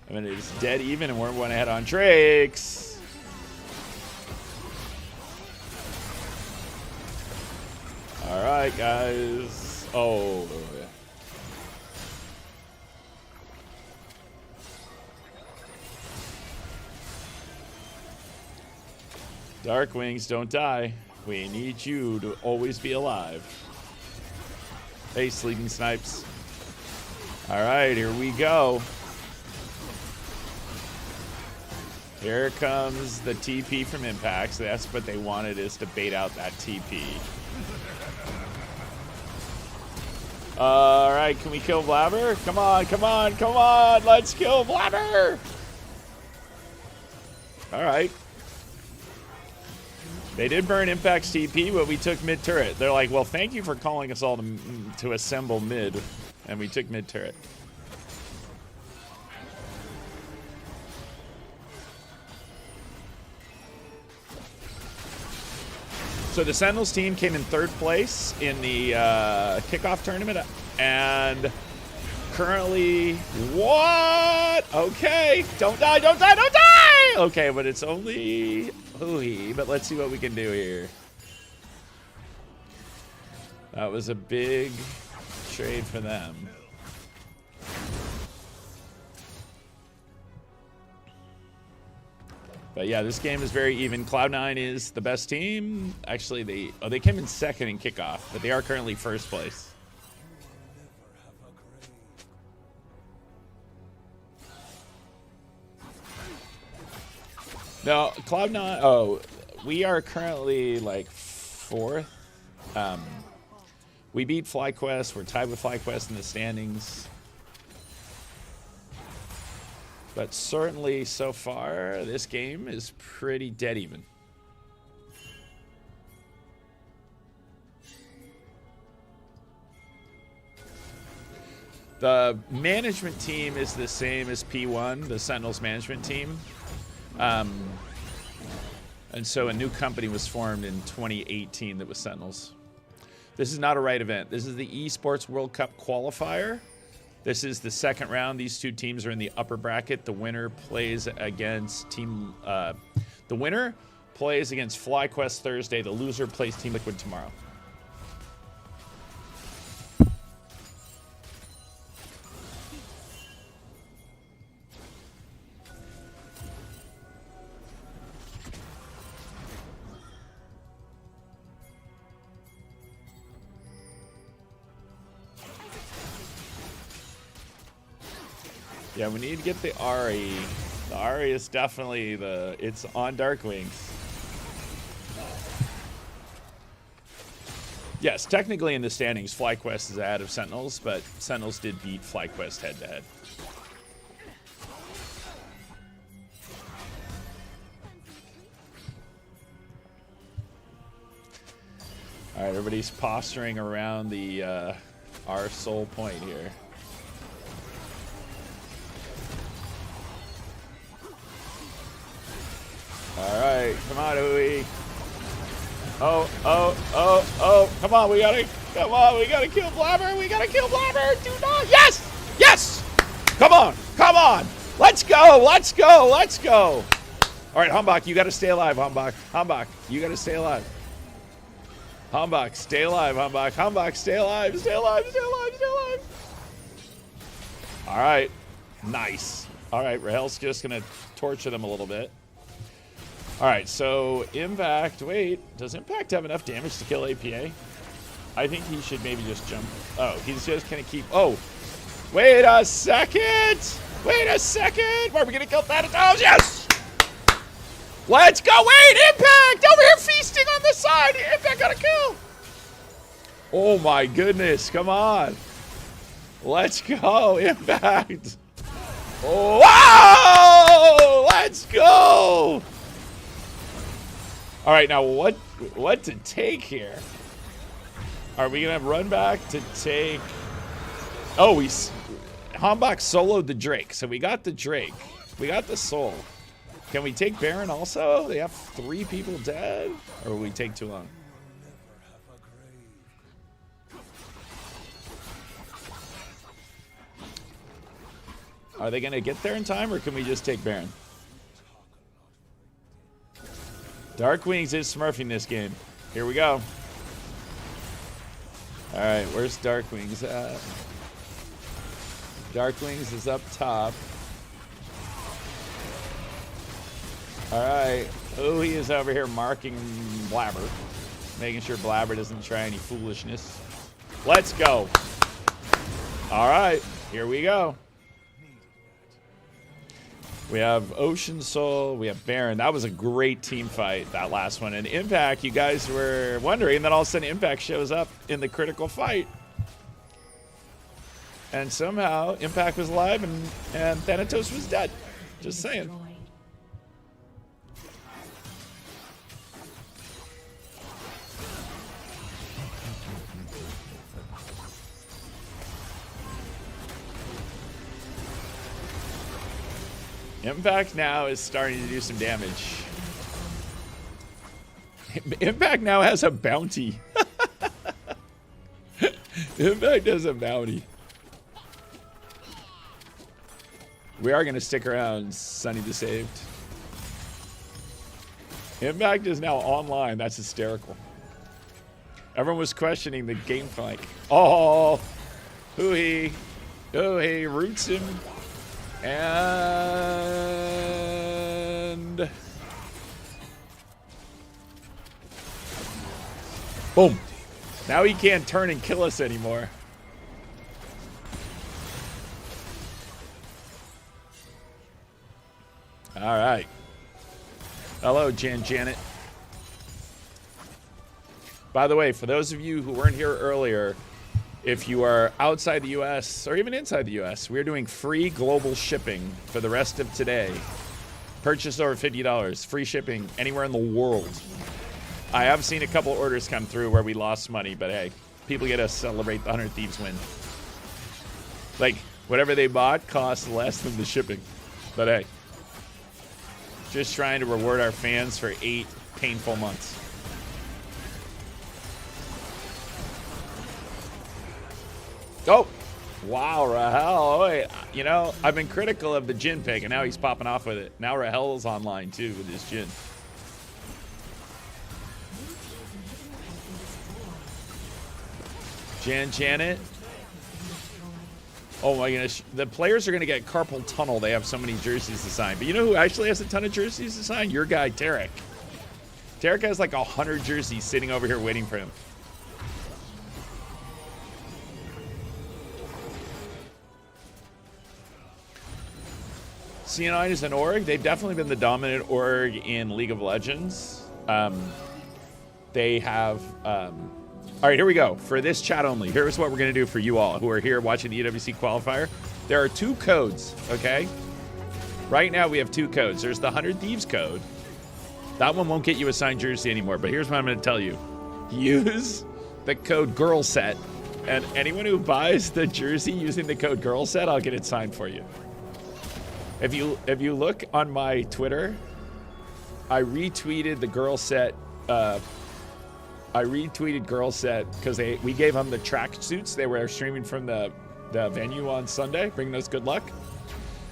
I mean, it's dead even, and we're one ahead on Drakes. All right, guys. Oh. Dark Wings, don't die. We need you to always be alive. Hey, Sleeping Snipes. All right, here we go. Here comes the TP from Impact. So that's what they wanted, is to bait out that TP. All right, can we kill Blabber? Come on, come on, come on. Let's kill Blabber. All right. They did burn Impact's TP, but we took mid turret. They're like, well, thank you for calling us all to assemble mid. And we took mid turret. So the Sentinels team came in 3rd place in the kickoff tournament, and currently, what? Okay, don't die, don't die, don't die! Okay, but it's only hooey, but let's see what we can do here. That was a big trade for them. But yeah, this game is very even. Cloud9 is the best team. Actually, they came in 2nd in kickoff, but they are currently 1st place. No, Cloud9. Oh, we are currently like 4th. We beat FlyQuest. We're tied with FlyQuest in the standings. But certainly, so far, this game is pretty dead even. The management team is the same as P1, the Sentinels management team. And so a new company was formed in 2018 that was Sentinels. This is not a right event. This is the Esports World Cup qualifier. This is the 2nd round. These two teams are in the upper bracket. The winner plays against the winner plays against FlyQuest Thursday. The loser plays Team Liquid tomorrow. Yeah, we need to get the Ari. The Ari is definitely it's on Dark Wings. Yes, technically in the standings, FlyQuest is ahead of Sentinels, but Sentinels did beat FlyQuest head-to-head. All right, everybody's posturing around the our soul point here. All right, come on, Hui. Oh, come on, we gotta kill Blabber, we gotta kill Blabber, do not, yes, come on, let's go. All right, Humbach, you gotta stay alive, Humbach, you gotta stay alive. Humbach, stay alive, Humbach, stay alive. All right, nice. All right, Rahel's just gonna torture them a little bit. All right, so Impact, wait, does Impact have enough damage to kill APA? I think he should maybe just jump. Oh, he's just gonna keep, oh, wait a second. Are we gonna kill Thanatos? Yes! Let's go, wait, Impact, over here feasting on the side. Impact got a kill. Oh my goodness, come on. Let's go, Impact. Oh, wow! Let's go. All right, now what to take here? Are we gonna run back to take? Oh, Hambach soloed the Drake, so we got the Drake. We got the Soul. Can we take Baron also? They have 3 people dead, or will we take too long? Are they gonna get there in time, or can we just take Baron? Dark Wings is smurfing this game. Here we go. All right, where's Dark Wings at? Dark Wings is up top. All right, he is over here marking Blabber, making sure Blabber doesn't try any foolishness. Let's go. All right, here we go. We have Ocean Soul, we have Baron. That was a great team fight, that last one. And Impact, you guys were wondering, and then all of a sudden Impact shows up in the critical fight. And somehow Impact was alive and Thanatos was dead. Just saying. Impact now is starting to do some damage. Impact now has a bounty. Impact has a bounty. We are going to stick around, Sunny the Saved. Impact is now online. That's hysterical. Everyone was questioning the game flank. Oh, he roots him. And boom. Now he can't turn and kill us anymore. All right. Hello, Janet. By the way, for those of you who weren't here earlier, if you are outside the US or even inside the US, we're doing free global shipping for the rest of today. Purchase over $50, free shipping anywhere in the world. I have seen a couple orders come through where we lost money, but hey, people get to celebrate the 100 Thieves win. Like, whatever they bought costs less than the shipping. But hey, just trying to reward our fans for 8 painful months. Oh, wow, Rahel. Oh, wait. You know, I've been critical of the Jhin pick, and now he's popping off with it. Now Rahel's online, too, with his Jhin. Janet. Oh, my goodness. The players are going to get carpal tunnel. They have so many jerseys to sign. But you know who actually has a ton of jerseys to sign? Your guy, Tarek. Tarek has like 100 jerseys sitting over here waiting for him. C9 is an org. They've definitely been the dominant org in League of Legends. They have... all right, here we go. For this chat only, here's what we're going to do for you all who are here watching the EWC qualifier. There are 2 codes, okay? Right now, we have 2 codes. There's the 100 Thieves code. That one won't get you a signed jersey anymore, but here's what I'm going to tell you. Use the code GIRLSET, and anyone who buys the jersey using the code GIRLSET, I'll get it signed for you. If you look on my Twitter, I retweeted the GIRLSET. I retweeted GIRLSET because we gave them the track suits. They were streaming from the venue on Sunday, bringing us good luck.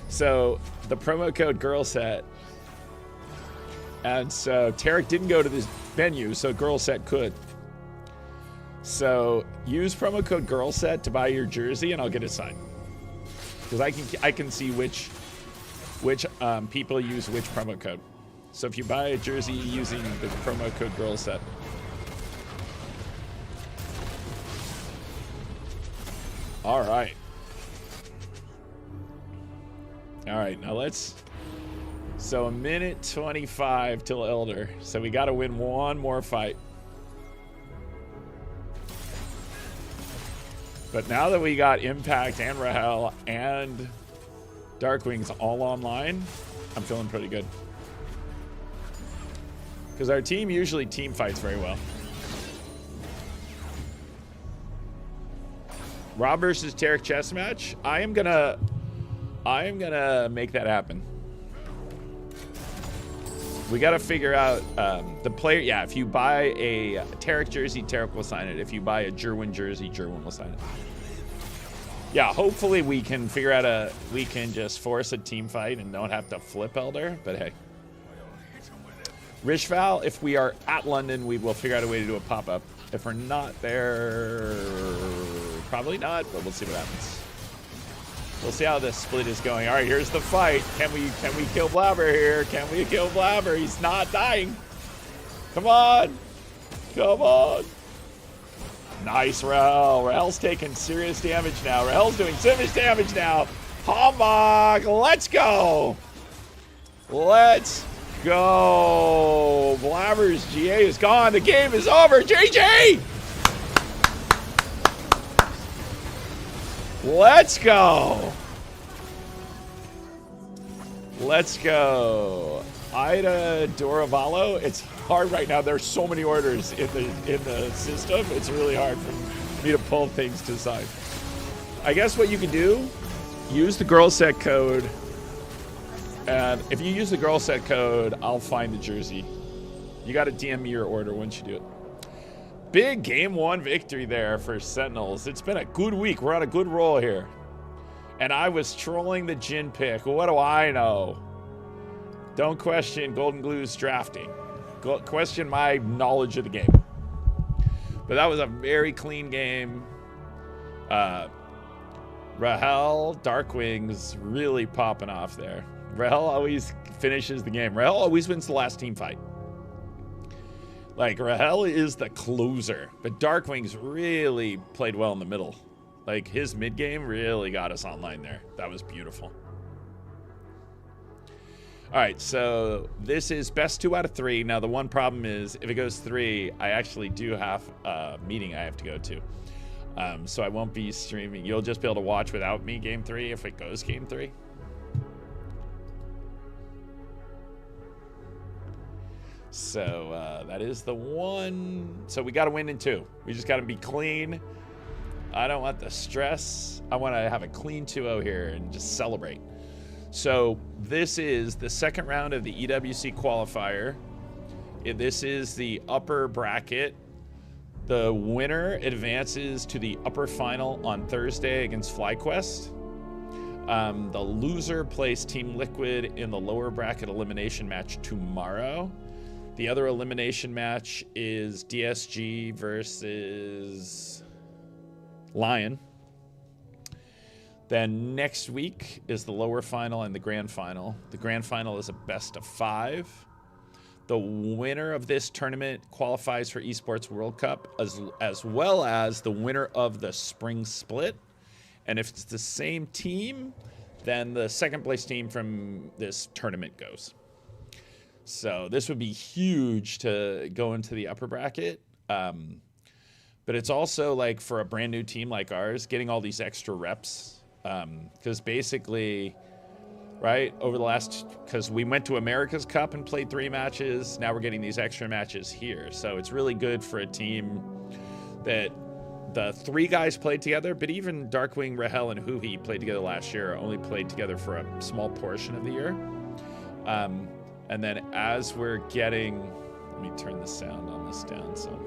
So the promo code GIRLSET, and so Tarek didn't go to this venue, so GIRLSET could. So use promo code GIRLSET to buy your jersey, and I'll get it signed. Because I can see which people use which promo code. So if you buy a jersey using the promo code GIRLSET. All right. All right, now let's... So 1:25 till Elder. So we got to win one more fight. But now that we got Impact and Rahel and Darkwings all online, I'm feeling pretty good. Because our team usually team fights very well. Rob versus Tarek chess match. I am gonna make that happen. We got to figure out the player. Yeah, if you buy a Tarek jersey, Tarek will sign it. If you buy a Jerwin jersey, Jerwin will sign it. Yeah, hopefully we can figure out we can just force a team fight and don't have to flip Elder, but hey. Rishval, if we are at London, we will figure out a way to do a pop-up. If we're not there, probably not, but we'll see what happens. We'll see how this split is going. All right, here's the fight. Can we kill Blabber here? Can we kill Blabber? He's not dying. Come on. Come on. Nice, Rahel. Rahel's taking serious damage now. Rahel's doing serious damage now. Hambach, let's go. Let's go. Blabber's GA is gone. The game is over. GG. Let's go. Let's go. Ida Doravalo. It's hard right now. There's so many orders in the system. It's really hard for me to pull things to the side. I guess what you can do, use the girl set code. And if you use the girl set code, I'll find the jersey. You got to DM me your order once you do it. Big game 1 victory there for Sentinels. It's been a good week. We're on a good roll here. And I was trolling the Jin pick. What do I know? Don't question Golden Glue's drafting. Question my knowledge of the game. But that was a very clean game. Rahel, Darkwings really popping off there. Rahel always finishes the game. Rahel always wins the last team fight. Like, Rahel is the closer, but Darkwings really played well in the middle. Like, his mid-game really got us online there. That was beautiful. All right, so this is best 2 out of 3. Now, the one problem is, if it goes 3, I actually do have a meeting I have to go to. So I won't be streaming. You'll just be able to watch without me game 3 if it goes game 3. So that is the one. So we got to win in 2. We just got to be clean. I don't want the stress. I want to have a clean 2-0 here and just celebrate. So this is the second round of the EWC qualifier. This is the upper bracket. The winner advances to the upper final on Thursday against FlyQuest. The loser plays Team Liquid in the lower bracket elimination match tomorrow. The other elimination match is DSG versus LYON. Then next week is the lower final and the grand final. The grand final is a best of 5. The winner of this tournament qualifies for Esports World Cup, as well as the winner of the spring split. And if it's the same team, then the second place team from this tournament goes. So this would be huge to go into the upper bracket. But it's also, like, for a brand new team like ours, getting all these extra reps. Because basically, right, over the last, because we went to America's Cup and played 3 matches. Now we're getting these extra matches here. So it's really good for a team that the 3 guys played together, but even Darkwing, Rahel, and Huhi played together last year, only played together for a small portion of the year. And then as we're getting, let me turn the sound on this down. So,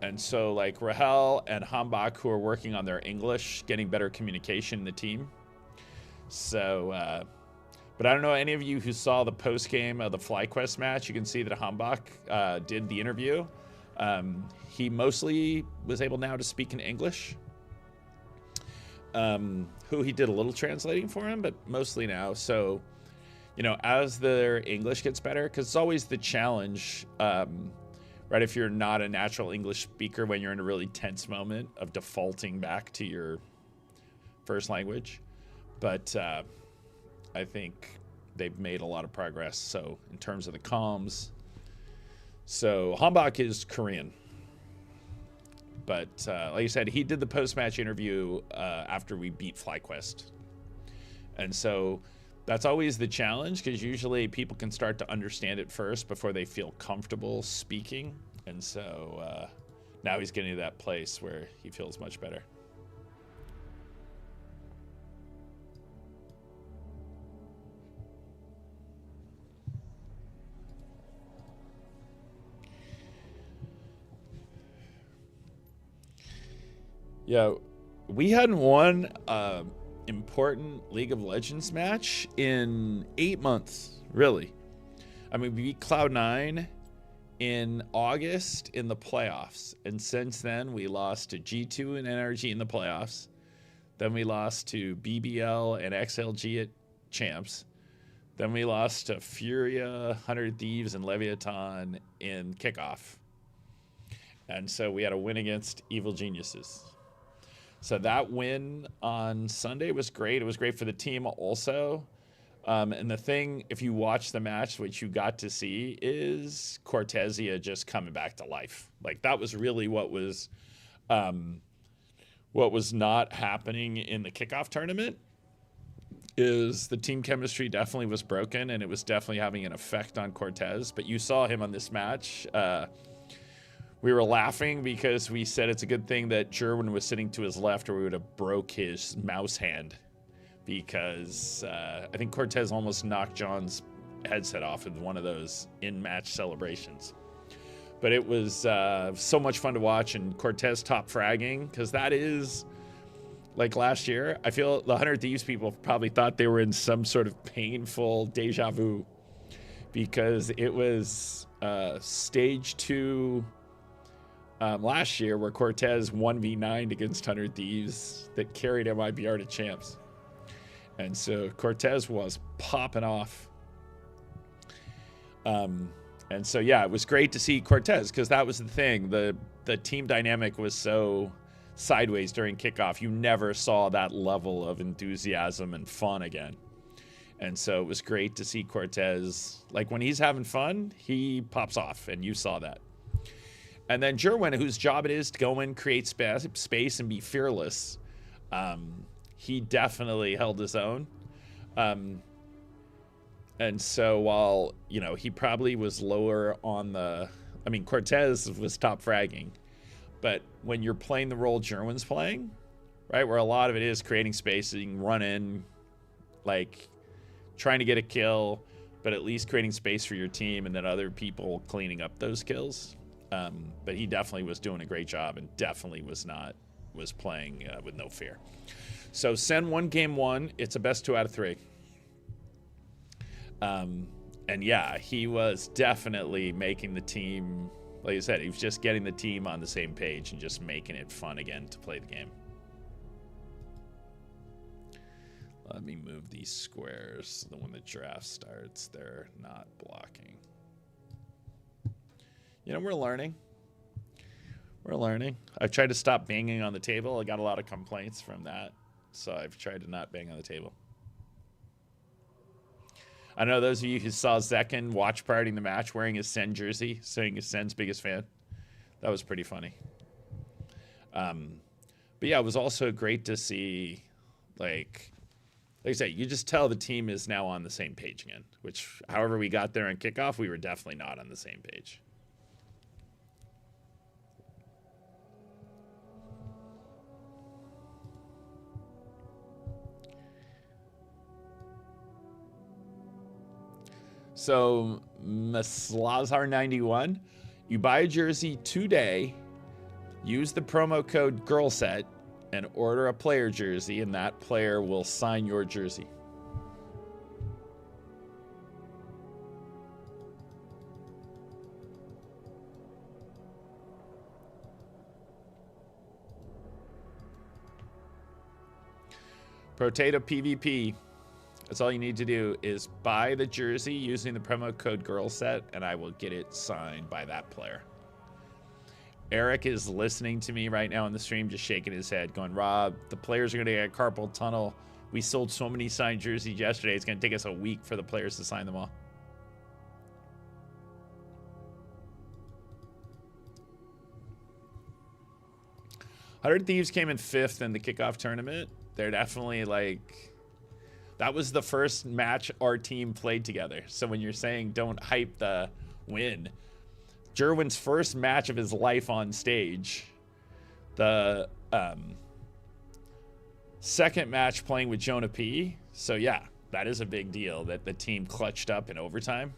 and so, like, Rahel and Hambach, who are working on their English, getting better communication in the team. So, but I don't know any of you who saw the post game of the FlyQuest match. You can see that Hambach did the interview. He mostly was able now to speak in English. Who he did a little translating for him, but mostly now. So, you know, as their English gets better, because it's always the challenge, right? If you're not a natural English speaker, when you're in a really tense moment of defaulting back to your first language. But I think they've made a lot of progress. So in terms of the comms, so Hambach is Korean. But like I said, he did the post-match interview after we beat FlyQuest. And so That's always the challenge, because usually people can start to understand it first before they feel comfortable speaking. And so now he's getting to that place where he feels much better. Yeah, we hadn't won important League of Legends match in 8 months, really. I mean, we beat Cloud9 in August in the playoffs, and since then we lost to G2 and NRG in the playoffs. Then we lost to BBL and XLG at Champs. Then we lost to Furia, 100 Thieves, and Leviathan in kickoff. And so we had a win against Evil Geniuses. So that win on Sunday was great. It was great for the team also. And the thing, if you watch the match, which you got to see, is Cortezia just coming back to life. Like, that was really what was not happening in the kickoff tournament. Is the team chemistry definitely was broken, and it was definitely having an effect on Cortez. But you saw him on this match. We were laughing because we said it's a good thing that Jerwin was sitting to his left, or we would have broke his mouse hand, because I think Cortez almost knocked John's headset off in one of those in-match celebrations. But it was so much fun to watch, and Cortez top fragging, because that is, like last year, I feel the 100 Thieves people probably thought they were in some sort of painful deja vu, because it was stage 2 last year where Cortez 1v9'd against 100 Thieves that carried MIBR to champs. And so Cortez was popping off. And so, yeah, it was great to see Cortez, because that was the thing. The team dynamic was so sideways during kickoff. You never saw that level of enthusiasm and fun again. And so it was great to see Cortez. Like, when he's having fun, he pops off, and you saw that. And then Jerwin, whose job it is to go in, create space, and be fearless, he definitely held his own. And so while, you know, he probably was lower on the... I mean, Cortez was top fragging. But when you're playing the role Jerwin's playing, right, where a lot of it is creating spacing, run in, like, trying to get a kill, but at least creating space for your team, and then other people cleaning up those kills. But he definitely was doing a great job, and definitely was playing with no fear. So SEN won game 1. It's a best 2 out of 3. And yeah, he was definitely making the team, like I said, he was just getting the team on the same page and just making it fun again to play the game. Let me move these squares so that when the draft starts, they're not blocking. You know, we're learning. We're learning. I've tried to stop banging on the table. I got a lot of complaints from that, so I've tried to not bang on the table. I know those of you who saw Zekin watch partying the match wearing his SEN jersey, saying he's SEN's biggest fan. That was pretty funny. But yeah, it was also great to see, like I said, you just tell the team is now on the same page again, which however we got there in kickoff, we were definitely not on the same page. So, Maslazar91, you buy a jersey today, use the promo code GIRLSET, and order a player jersey, and that player will sign your jersey. Potato PvP. That's all you need to do is buy the jersey using the promo code GIRLSET, and I will get it signed by that player. Eric is listening to me right now on the stream, just shaking his head, going, Rob, the players are going to get carpal tunnel. We sold so many signed jerseys yesterday. It's going to take us a week for the players to sign them all. Hundred Thieves came in 5th in the kickoff tournament. They're definitely like... That was the first match our team played together. So when you're saying don't hype the win, Jerwin's first match of his life on stage, the second match playing with Jonah P. So yeah, that is a big deal that the team clutched up in overtime.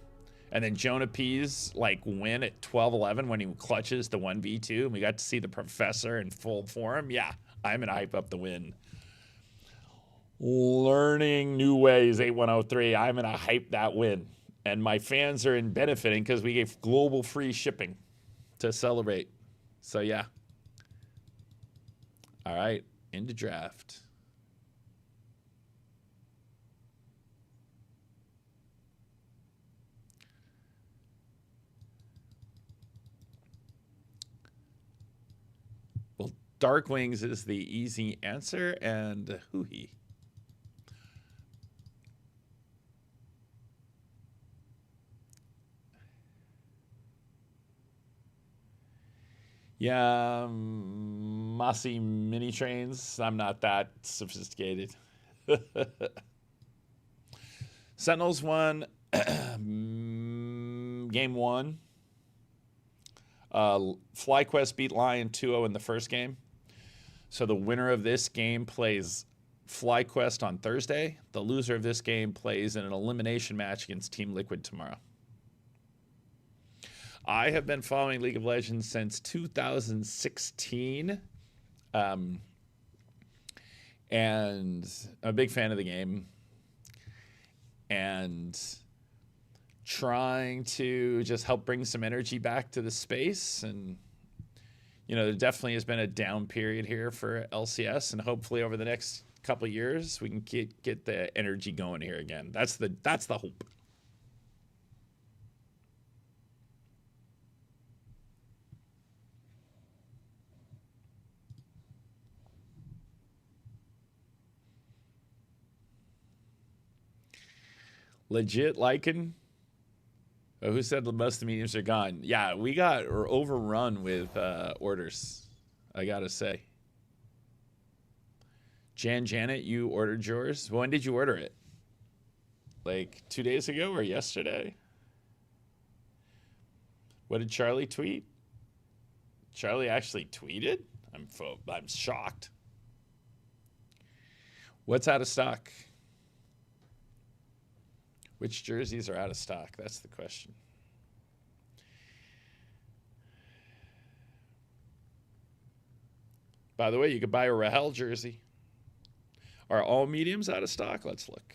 And then Jonah P's like win at 12-11 when he clutches the 1v2 and we got to see the professor in full form. Yeah, I'm gonna hype up the win. Learning new ways 8103. I'm gonna hype that win. And my fans are in benefiting because we gave global free shipping to celebrate. So yeah. All right, into draft. Well, Dark Wings is the easy answer, and hoo-hee. Yeah, Mossy mini trains. I'm not that sophisticated. Sentinels won game 1. FlyQuest beat Lion 2-0 in the first game. So the winner of this game plays FlyQuest on Thursday. The loser of this game plays in an elimination match against Team Liquid tomorrow. I have been following League of Legends since 2016. And I'm a big fan of the game. And trying to just help bring some energy back to the space. And, you know, there definitely has been a down period here for LCS. And hopefully over the next couple of years, we can get the energy going here again. That's the hope. Legit Lycan. Oh, who said most of the mediums are gone? Yeah, we got overrun with orders, I gotta say. Janet, you ordered yours? When did you order it? Like 2 days ago or yesterday? What did Charlie tweet? Charlie actually tweeted? I'm shocked. What's out of stock? Which jerseys are out of stock? That's the question. By the way, you could buy a Rahel jersey. Are all mediums out of stock? Let's look.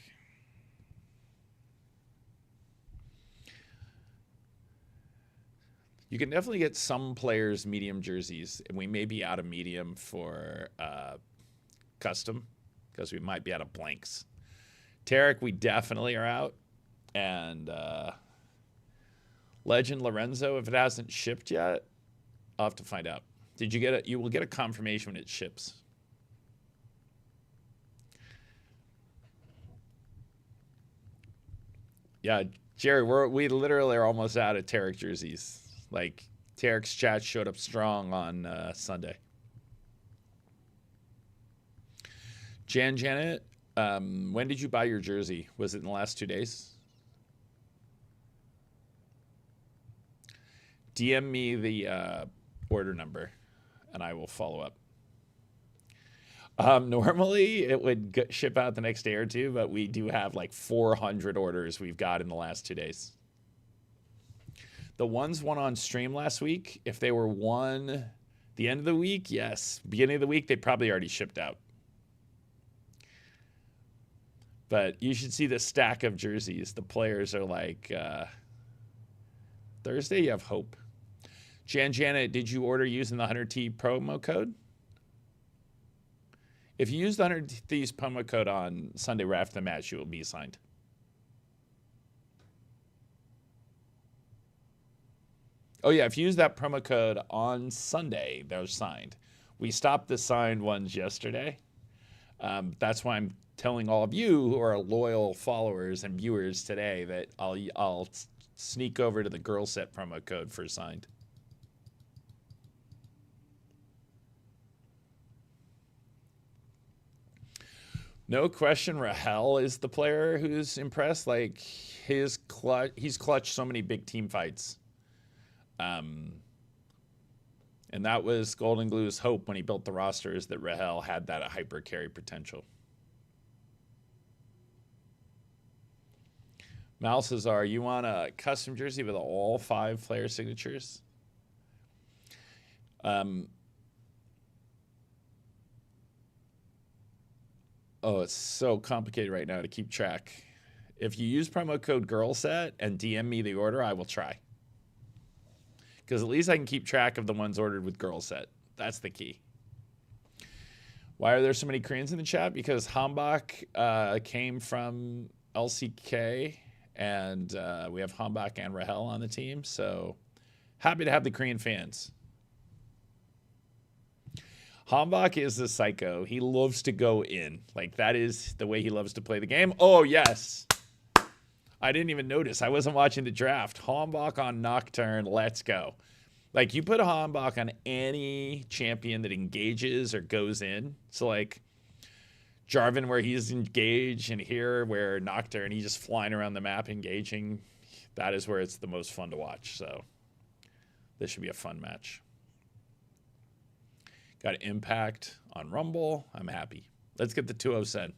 You can definitely get some players medium jerseys, and we may be out of medium for custom because we might be out of blanks. Tarek, we definitely are out. And Legend Lorenzo, if it hasn't shipped yet, I'll have to find out. Did you get it? You will get a confirmation when it ships. Yeah, Jerry, we literally are almost out of Tarek jerseys. Like, Tarek's chat showed up strong on Sunday. Janet, when did you buy your jersey? Was it in the last 2 days? DM me the order number, and I will follow up. Normally, it would ship out the next day or two, but we do have like 400 orders we've got in the last 2 days. The ones won on stream last week, if they were won the end of the week, yes. Beginning of the week, they probably already shipped out. But you should see the stack of jerseys. The players are like, Thursday, you have hope. Janet, did you order using the 100T promo code? If you use the 100T's promo code on Sunday right after the match, you will be signed. Oh, yeah, if you use that promo code on Sunday, they're signed. We stopped the signed ones yesterday. That's why I'm telling all of you who are loyal followers and viewers today that I'll sneak over to the girl set promo code for signed. No question, Rahel is the player who's impressed. Like he's clutched so many big team fights. And that was Golden Glue's hope when he built the roster, is that Rahel had that hyper carry potential. Malcazar, you want a custom jersey with all 5 player signatures? Oh, it's so complicated right now to keep track. If you use promo code GIRLSET and DM me the order, I will try. Because at least I can keep track of the ones ordered with GIRLSET. That's the key. Why are there so many Koreans in the chat? Because Hambach came from LCK, and we have Hambach and Rahel on the team. So happy to have the Korean fans. Hambach is a psycho. He loves to go in. Like, that is the way he loves to play the game. Oh, yes. I didn't even notice. I wasn't watching the draft. Hambach on Nocturne. Let's go. Like, you put a Hambach on any champion that engages or goes in. So, like, Jarvan where he's engaged, and here where Nocturne, he's just flying around the map engaging. That is where it's the most fun to watch. So, this should be a fun match. Got Impact on Rumble. I'm happy. Let's get the 2-0 SEN.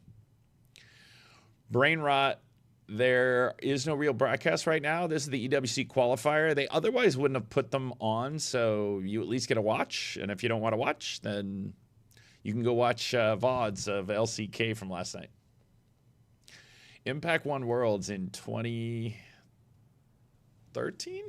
Brain rot. There is no real broadcast right now. This is the EWC qualifier. They otherwise wouldn't have put them on, so you at least get a watch. And if you don't want to watch, then you can go watch VODs of LCK from last night. Impact won Worlds in 2013?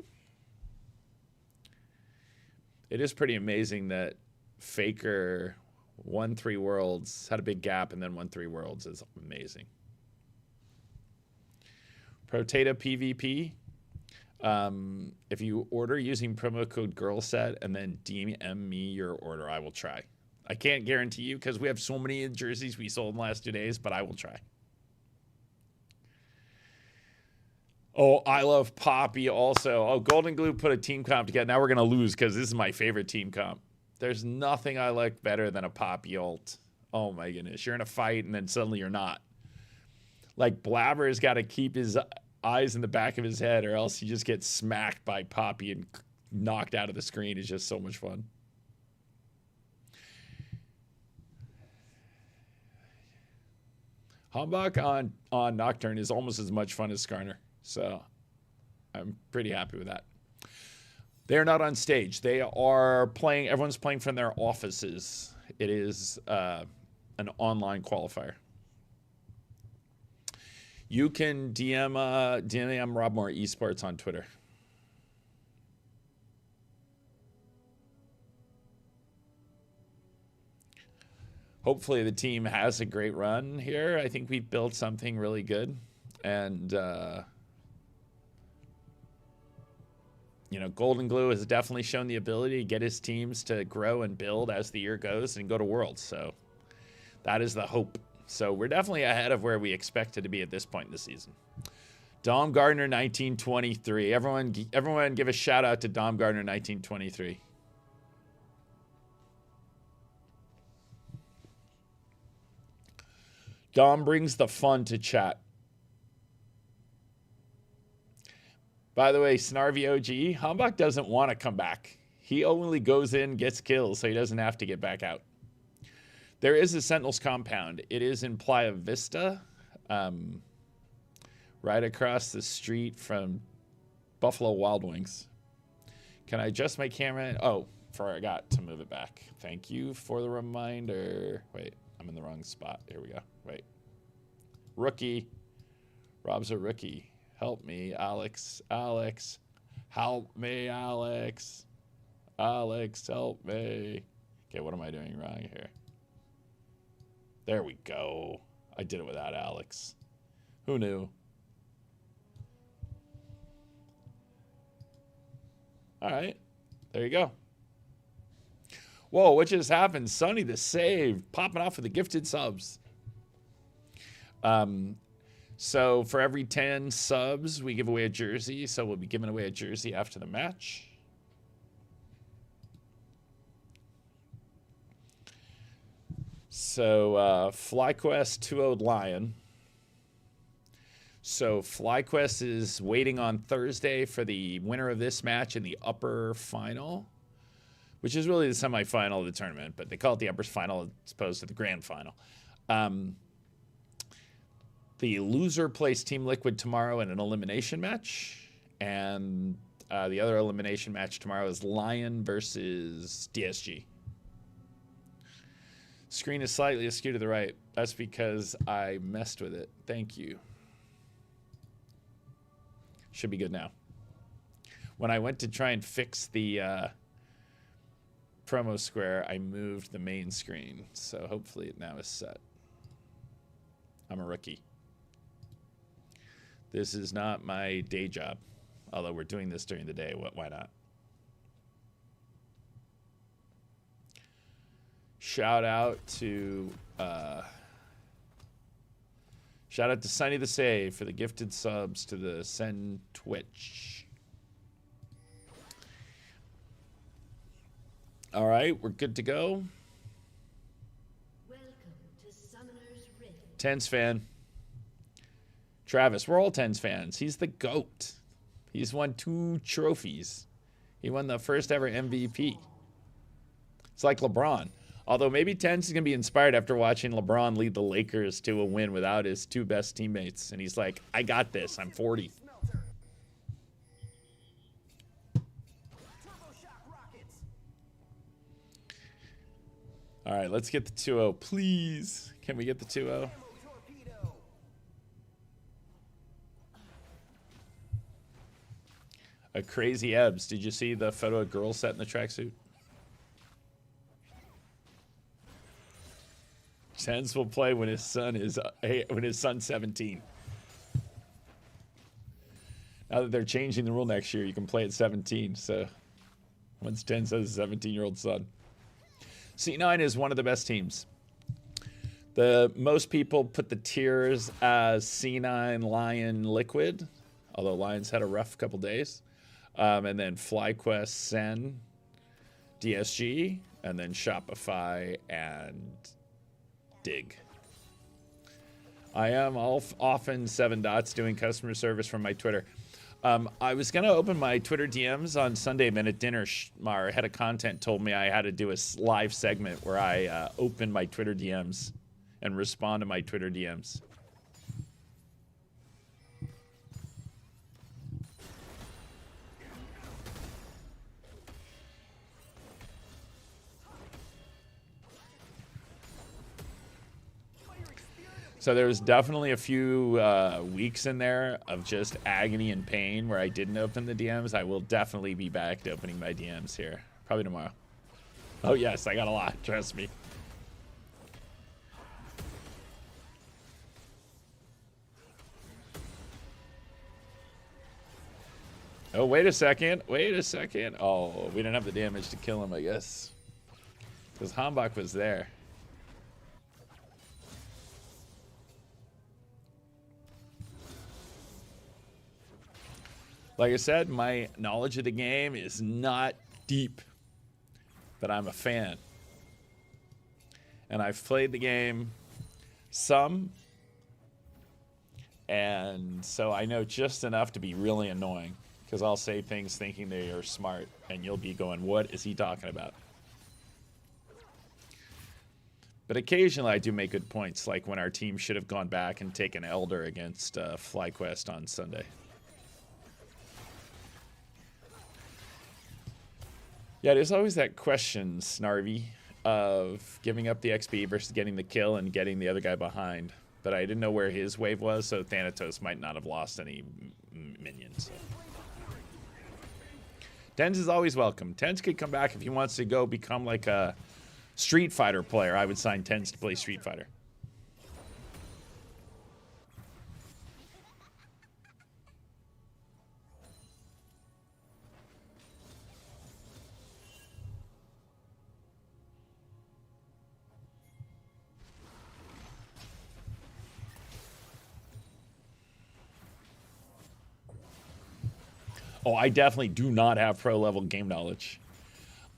It is pretty amazing that Faker won 3 Worlds, had a big gap, and then won 3 Worlds. Is amazing. Protata PvP. If you order using promo code GIRLSET and then DM me your order, I will try. I can't guarantee you because we have so many jerseys we sold in the last 2 days, but I will try. Oh, I love Poppy also. Oh, Golden Glue put a team comp together. Now we're going to lose because this is my favorite team comp. There's nothing I like better than a Poppy ult. Oh my goodness. You're in a fight and then suddenly you're not. Like, Blabber's got to keep his eyes in the back of his head or else he just gets smacked by Poppy and knocked out of the screen. It's just so much fun. Hambach on Nocturne is almost as much fun as Skarner. So I'm pretty happy with that. They're not on stage. They are playing. Everyone's playing from their offices. It is an online qualifier. You can DM Rob Moore Esports on Twitter. Hopefully the team has a great run here. I think we've built something really good. And, you know, Golden Glue has definitely shown the ability to get his teams to grow and build as the year goes and go to Worlds. So that is the hope. So we're definitely ahead of where we expected to be at this point in the season. Dom Gardner, 1923. Everyone give a shout out to Dom Gardner, 1923. Dom brings the fun to chat. By the way, Snarvy OG, Hambach doesn't want to come back. He only goes in, gets kills, so he doesn't have to get back out. There is a Sentinels compound. It is in Playa Vista, right across the street from Buffalo Wild Wings. Can I adjust my camera? Oh, forgot to move it back. Thank you for the reminder. Wait, I'm in the wrong spot. Here we go. Wait. Rookie. Rob's a rookie. Help me, Alex. Alex. Help me, Alex. Alex, help me. Okay, what am I doing wrong here? There we go. I did it without Alex. Who knew? All right. There you go. Whoa, what just happened? Sonny the Save popping off with the gifted subs. So for every 10 subs, we give away a jersey. So we'll be giving away a jersey after the match. So FlyQuest 2-0'd Lion. So FlyQuest is waiting on Thursday for the winner of this match in the upper final, which is really the semifinal of the tournament, but they call it the upper final as opposed to the grand final. The loser plays Team Liquid tomorrow in an elimination match, and the other elimination match tomorrow is LYON versus DSG. Screen is slightly askew to the right. That's because I messed with it. Thank you. Should be good now. When I went to try and fix the promo square, I moved the main screen. So hopefully it now is set. I'm a rookie. This is not my day job. Although we're doing this during the day. Why not? Shout out to Sunny the Save for the gifted subs to the SEN Twitch. All right, we're good to go. Welcome to Summoner's Rift. Tens fan. Travis, we're all Tens fans. He's the GOAT. He's won 2 trophies. He won the first ever MVP. It's like LeBron. Although maybe Tens is going to be inspired after watching LeBron lead the Lakers to a win without his 2 best teammates. And he's like, I got this. I'm 40. All right, let's get the 2-0, please. Can we get the 2-0? A crazy Ebbs. Did you see the photo of girl set in the tracksuit? Tens will play when his son is 17. Now that they're changing the rule next year, you can play at 17. So once Tens has a 17-year-old son. C9 is one of the best teams. The most people put the tiers as C9, Lion, Liquid, although Lion's had a rough couple days. And then FlyQuest, SEN, DSG, and then Shopify and Dig. I am often 7 dots doing customer service from my Twitter. I was going to open my Twitter DMs on Sunday, but at dinner, our head of content told me I had to do a live segment where I open my Twitter DMs and respond to my Twitter DMs. So there was definitely a few weeks in there of just agony and pain where I didn't open the DMs. I will definitely be back to opening my DMs here. Probably tomorrow. Oh, yes, I got a lot. Trust me. Oh, wait a second. Wait a second. Oh, we didn't have the damage to kill him, I guess. Because Hambach was there. Like I said, my knowledge of the game is not deep, but I'm a fan. And I've played the game some, and so I know just enough to be really annoying, because I'll say things thinking they are smart, and you'll be going, what is he talking about? But occasionally I do make good points, like when our team should have gone back and taken Elder against FlyQuest on Sunday. Yeah, there's always that question, Snarvy, of giving up the XP versus getting the kill and getting the other guy behind. But I didn't know where his wave was, so Thanatos might not have lost any minions. Tens is always welcome. Tens could come back if he wants to go become like a Street Fighter player. I would sign Tens to play Street Fighter. Oh, I definitely do not have pro level game knowledge.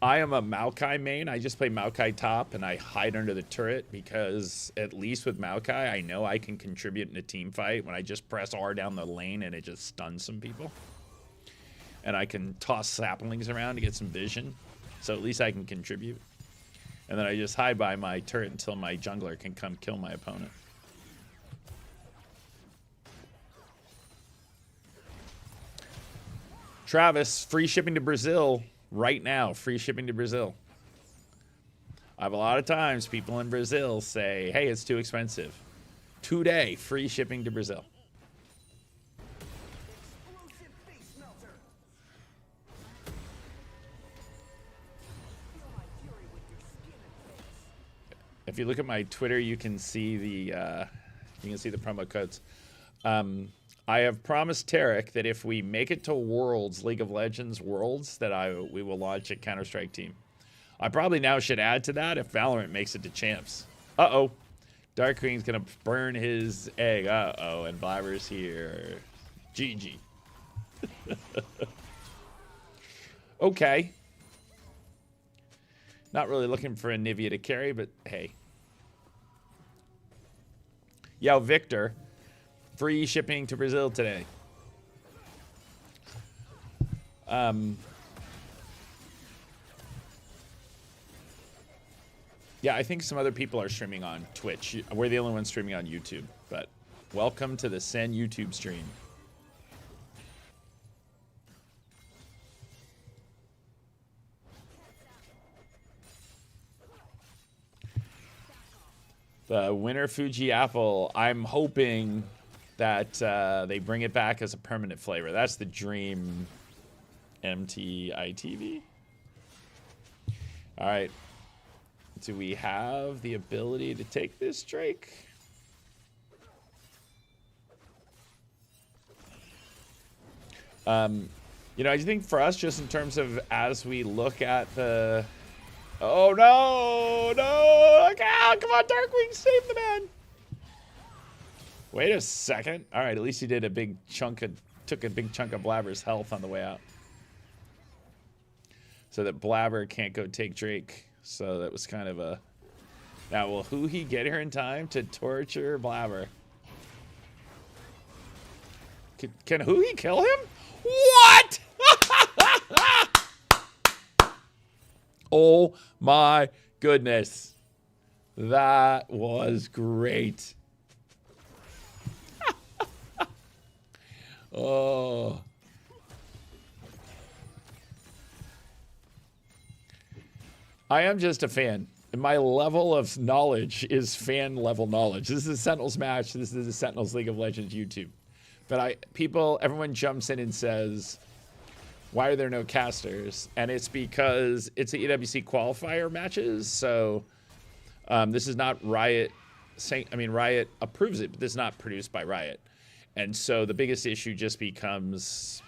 I am a Maokai main. I just play Maokai top, and I hide under the turret because at least with Maokai, I know I can contribute in a team fight when I just press R down the lane and it just stuns some people. And I can toss saplings around to get some vision, so at least I can contribute. And then I just hide by my turret until my jungler can come kill my opponent. Travis, free shipping to Brazil right now. Free shipping to Brazil. I have a lot of times people in Brazil say, hey, it's too expensive. Today, free shipping to Brazil. If you look at my Twitter, you can see the promo codes. I have promised Tarek that if we make it to Worlds, League of Legends Worlds, that we will launch a Counter-Strike team. I probably now should add to that if Valorant makes it to Champs. Uh-oh. Darkwing's going to burn his egg. Uh-oh. And Blabber's here. GG. Okay. Not really looking for a Nivea to carry, but hey. Yo, Victor. Free shipping to Brazil today. Yeah, I think some other people are streaming on Twitch. We're the only ones streaming on YouTube, but welcome to the SEN YouTube stream. The winter Fuji apple, I'm hoping that they bring it back as a permanent flavor. That's the dream. MTITV. All right. Do we have the ability to take this, Drake? You know, I think for us, just in terms of as we look at the... Oh, no! No! Look out! Come on, Darkwing! Save the man! Wait a second. All right, at least he did a big chunk of... Took a big chunk of Blabber's health on the way out. So that Blabber can't go take Drake. So that was kind of a... Now, will who he get here in time to torture Blabber? Can who he kill him? What? Oh my goodness. That was great. Oh. I am just a fan. My level of knowledge is fan level knowledge. This is a Sentinels match. This is a Sentinels League of Legends YouTube. But everyone jumps in and says, why are there no casters? And it's because it's the EWC qualifier matches. So this is not Riot. Riot approves it, but this is not produced by Riot. And so the biggest issue just becomes,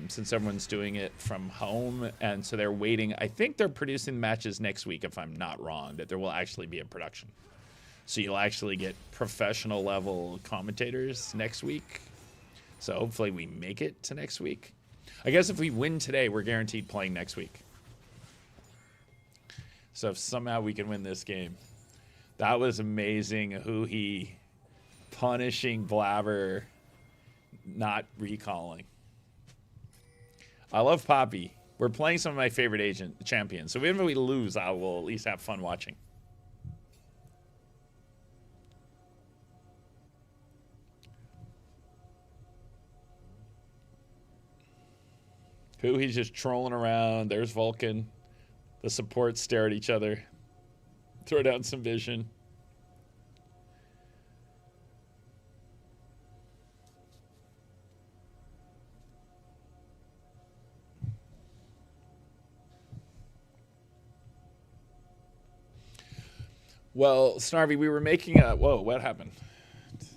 since everyone's doing it from home, and so they're waiting. I think they're producing matches next week, if I'm not wrong, that there will actually be a production. So you'll actually get professional level commentators next week. So hopefully we make it to next week. I guess if we win today, we're guaranteed playing next week. So if somehow we can win this game. That was amazing. Who he punishing Blabber, not recalling. I love Poppy. We're playing some of my favorite champions. So even if we lose, I will at least have fun watching. Who he's just trolling around. There's Vulcan. The supports stare at each other. Throw down some vision. Well, Snarvy, we were making a... Whoa, what happened?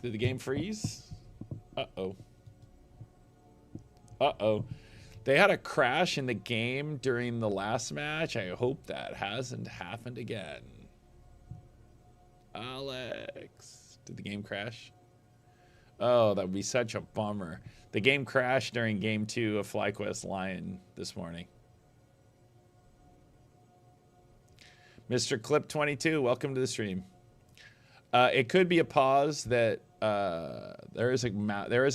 Did the game freeze? Uh-oh. Uh-oh. They had a crash in the game during the last match. I hope that hasn't happened again. Alex. Did the game crash? Oh, that would be such a bummer. The game crashed during Game 2 of FlyQuest LYON this morning. Mr. Clip 22, welcome to the stream. It could be a pause that there is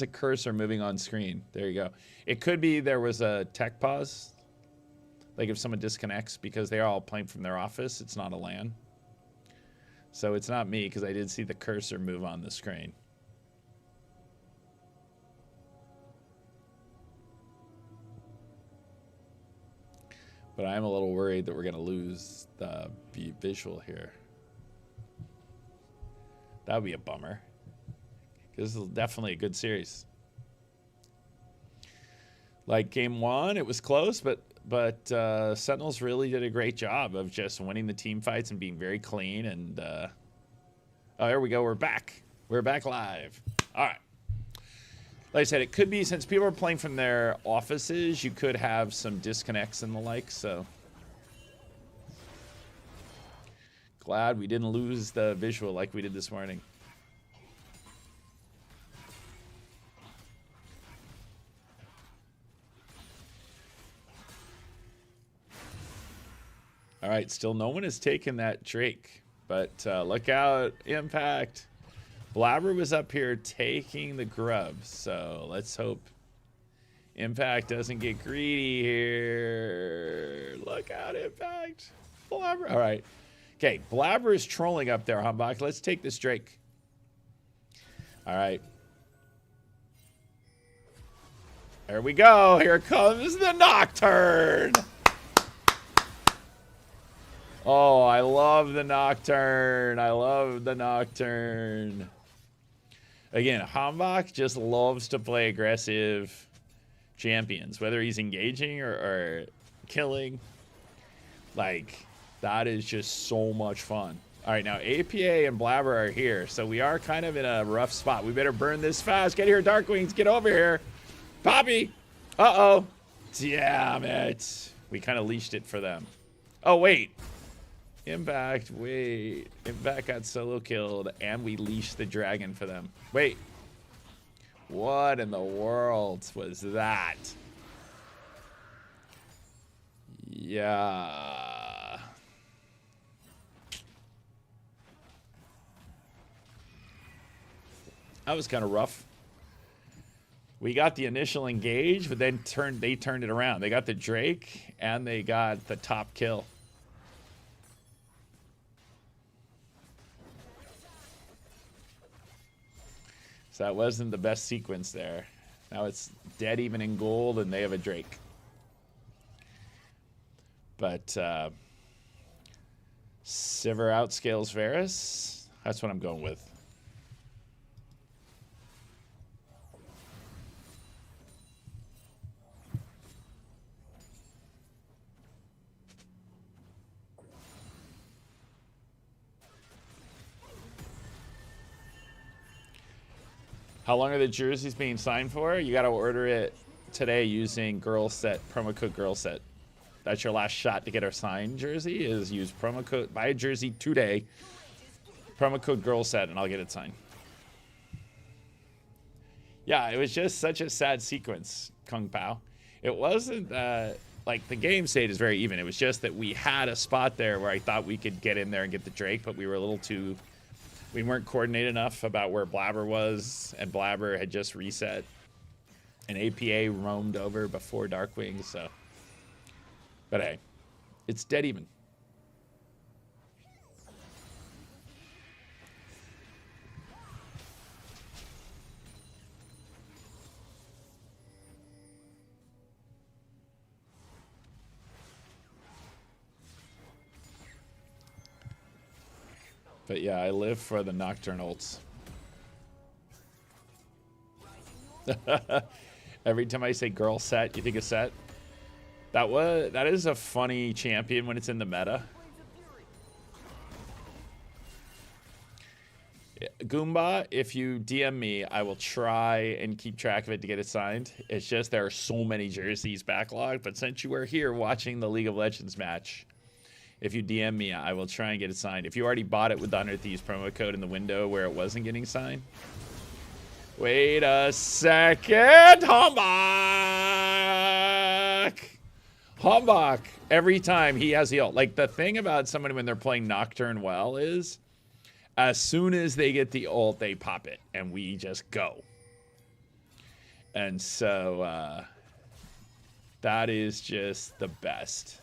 a cursor moving on screen. There you go. It could be there was a tech pause, like if someone disconnects because they are all playing from their office. It's not a LAN, so it's not me because I did see the cursor move on the screen. But I'm a little worried that we're going to lose the visual here. That would be a bummer. This is definitely a good series. Like game one, it was close, but Sentinels really did a great job of just winning the team fights and being very clean. And oh, there we go. We're back. We're back live. All right. Like I said, it could be since people are playing from their offices, you could have some disconnects and the like. So glad we didn't lose the visual like we did this morning. All right, still no one has taken that Drake, but look out, Impact. Blabber was up here taking the grub, so let's hope Impact doesn't get greedy here. Look out, Impact. Blabber. All right. Okay, Blabber is trolling up there, Humbach. Let's take this Drake. All right. There we go. Here comes the Nocturne. Oh, I love the Nocturne. I love the Nocturne. Again, Hambach just loves to play aggressive champions, whether he's engaging or killing. Like, that is just so much fun. All right, now APA and Blabber are here, so we are kind of in a rough spot. We better burn this fast. Get here, Darkwings. Get over here. Poppy. Uh-oh. Damn it. We kind of leashed it for them. Oh, wait. Impact, wait. Impact got solo killed, and we leashed the dragon for them. Wait. What in the world was that? Yeah. That was kind of rough. We got the initial engage, but then they turned it around. They got the Drake, and they got the top kill. So that wasn't the best sequence there. Now it's dead even in gold, and they have a Drake. But Sivir outscales Varus. That's what I'm going with. How long are the jerseys being signed for? You got to order it today using girl set, promo code girl set. That's your last shot to get our signed jersey is use promo code, buy a jersey today, promo code girl set, and I'll get it signed. Yeah, it was just such a sad sequence, Kung Pao. It wasn't, like the game state is very even. It was just that we had a spot there where I thought we could get in there and get the Drake, but we were a little too... We weren't coordinated enough about where Blabber was, and Blabber had just reset. And APA roamed over before Darkwing, so... But hey, it's dead even. But yeah, I live for the Nocturne ults. Every time I say girl set, you think of set? That is a funny champion when it's in the meta. Goomba, if you DM me, I will try and keep track of it to get it signed. It's just there are so many jerseys backlogged, but since you were here watching the League of Legends match, if you DM me, I will try and get it signed. If you already bought it with the 100 Thieves promo code in the window where it wasn't getting signed. Wait a second. Humbach! Hambach, every time he has the ult. Like, the thing about somebody when they're playing Nocturne well is as soon as they get the ult, they pop it, and we just go. And so that is just the best.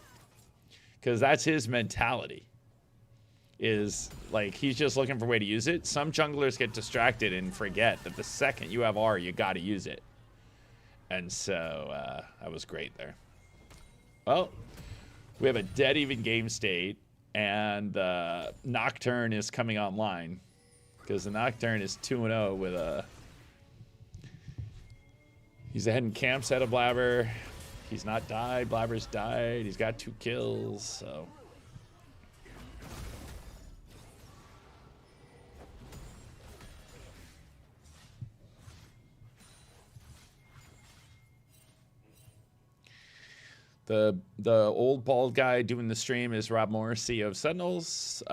Because that's his mentality. Is, like, he's just looking for a way to use it. Some junglers get distracted and forget that the second you have R, you got to use it. And so that was great there. Well, we have a dead even game state, and Nocturne is coming online because the Nocturne is 2-0 with a. He's ahead in camps out of Blabber. He's not died. Blabber's died. He's got 2 kills. So. The old bald guy doing the stream is Rob Morrissey of Sentinels.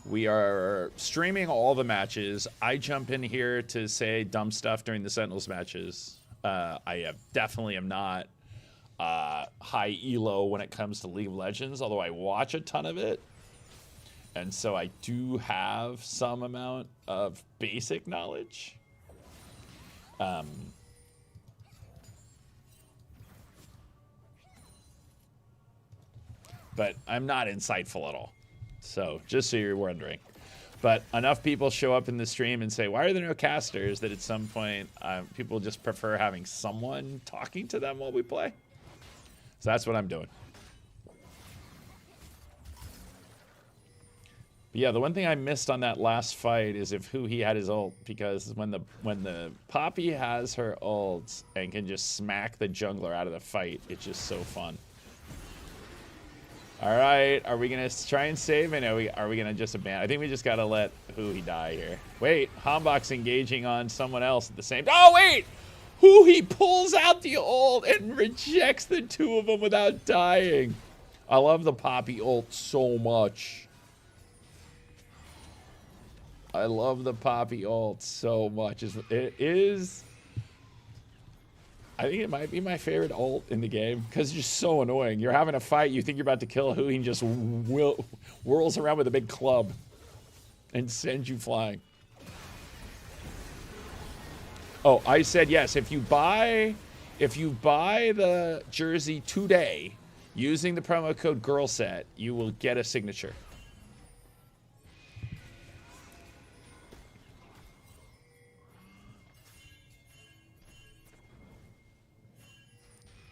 We are streaming all the matches. I jump in here to say dumb stuff during the Sentinels matches. I definitely am not high elo when it comes to League of Legends, although I watch a ton of it. And so I do have some amount of basic knowledge. But I'm not insightful at all. So, just so you're wondering. But enough people show up in the stream and say, why are there no casters? That at some point, people just prefer having someone talking to them while we play. So that's what I'm doing. But yeah, the one thing I missed on that last fight is if who he had his ult. Because when the Poppy has her ult and can just smack the jungler out of the fight, it's just so fun. All right, are we going to try and save it? Are we going to just abandon? I think we just got to let he die here. Wait, Hambach's engaging on someone else at the same time. Oh, wait! He pulls out the ult and rejects the 2 of them without dying. I love the Poppy ult so much. I love the Poppy ult so much. It is... I think it might be my favorite ult in the game because it's just so annoying. You're having a fight, you think you're about to kill who, he just whirls around with a big club and sends you flying. Oh, I said yes. If you buy the jersey today using the promo code GIRLSET, you will get a signature.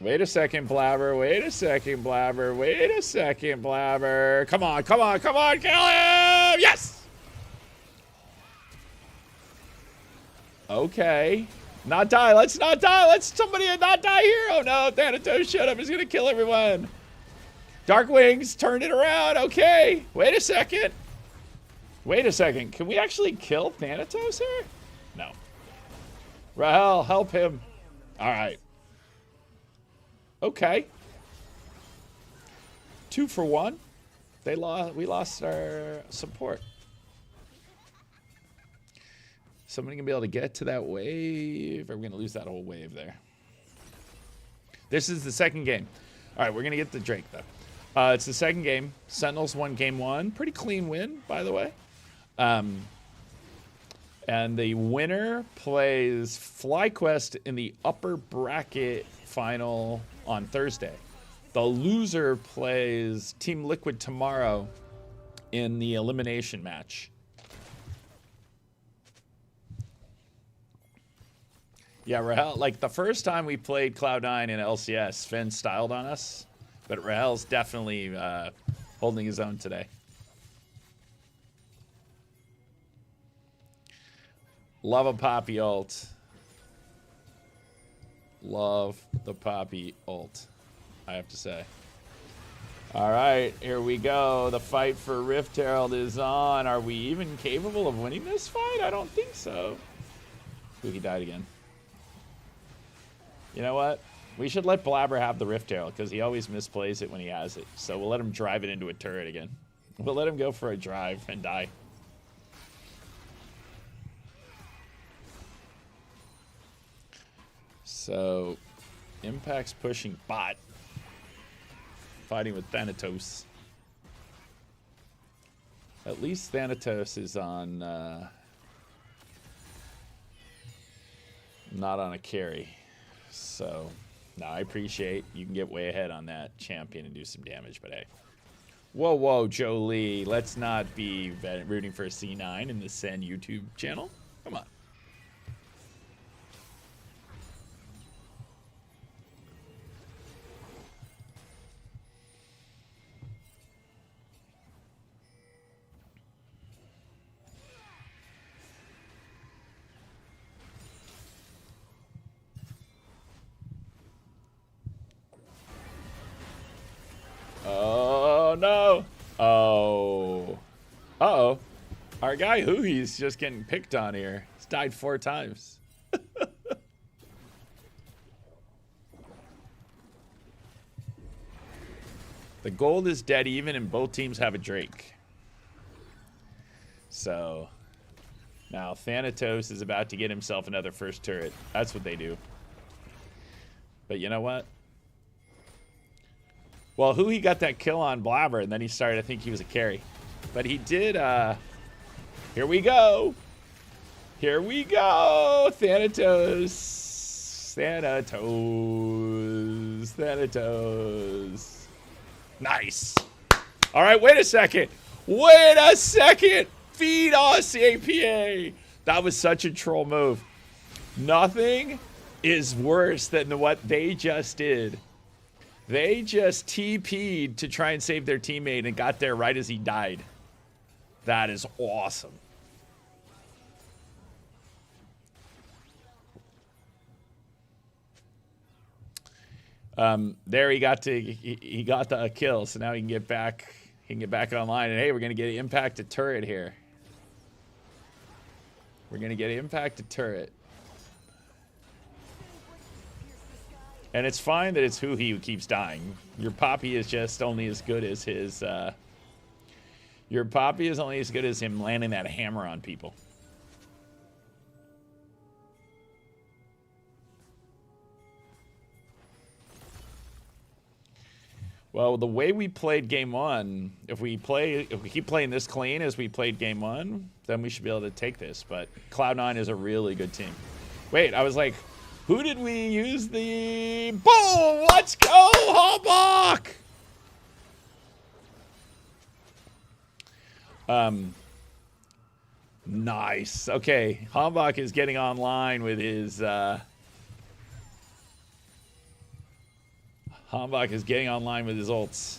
Wait a second, Blabber. Wait a second, Blabber. Wait a second, Blabber. Come on, come on, come on. Kill him! Yes! Okay. Not die. Let's not die. Let's somebody not die here. Oh, no. Thanatos showed up. He's going to kill everyone. Dark Wings turned it around. Okay. Wait a second. Wait a second. Can we actually kill Thanatos here? No. Rahel, help him. All right. Okay. 2 for 1. We lost our support. Somebody gonna be able to get to that wave? Or are we gonna lose that whole wave there? This is the second game. All right, we're gonna get the Drake though. It's the second game. Sentinels won game 1. Pretty clean win, by the way. And the winner plays FlyQuest in the upper bracket final on Thursday. The loser plays Team Liquid tomorrow in the elimination match. Yeah, Rahel, like the first time we played Cloud9 in LCS, Finn styled on us, but Rahel's definitely holding his own today. Love a Poppy ult. Love the Poppy ult, I have to say. All right, here we go. The fight for Rift Herald is on. Are we even capable of winning this fight? I don't think so. Ooh, he died again. You know what? We should let Blabber have the Rift Herald because he always misplays it when he has it. So we'll let him drive it into a turret again. We'll let him go for a drive and die. So, Impact's pushing bot. fighting with Thanatos. At least Thanatos is on, not on a carry. So, no, I appreciate you can get way ahead on that champion and do some damage, but hey. Whoa, whoa, Jolie. Let's not be rooting for a C9 in the SEN YouTube channel. Come on. Oh, no. Oh. Uh-oh. Our guy Huhi's just getting picked on here. He's died 4 times. The gold is dead even, and both teams have a Drake. So, now Thanatos is about to get himself another first turret. That's what they do. But you know what? Well, Huhi got that kill on Blabber, and then he started to think he was a carry. But he did, here we go. Here we go. Thanatos. Thanatos. Thanatos. Nice. All right, wait a second. Wait a second. Feed us, APA. That was such a troll move. Nothing is worse than what they just did. They just TP'd to try and save their teammate and got there right as he died. That is awesome. There he got the kill, so now he can get back. He can get back online. And hey, we're gonna get an impacted turret here. We're gonna get an impacted turret. And it's fine that it's Huhi who keeps dying. Your Poppy is just only as good as his, your Poppy is only as good as him landing that hammer on people. Well, the way we played game 1, if we keep playing this clean as we played game 1, then we should be able to take this. But Cloud9 is a really good team. Wait, I was like, who did we use the... Boom! Let's go, Hallbach! Nice. Okay, Hallbach is getting online with his... Hallbach is getting online with his ults.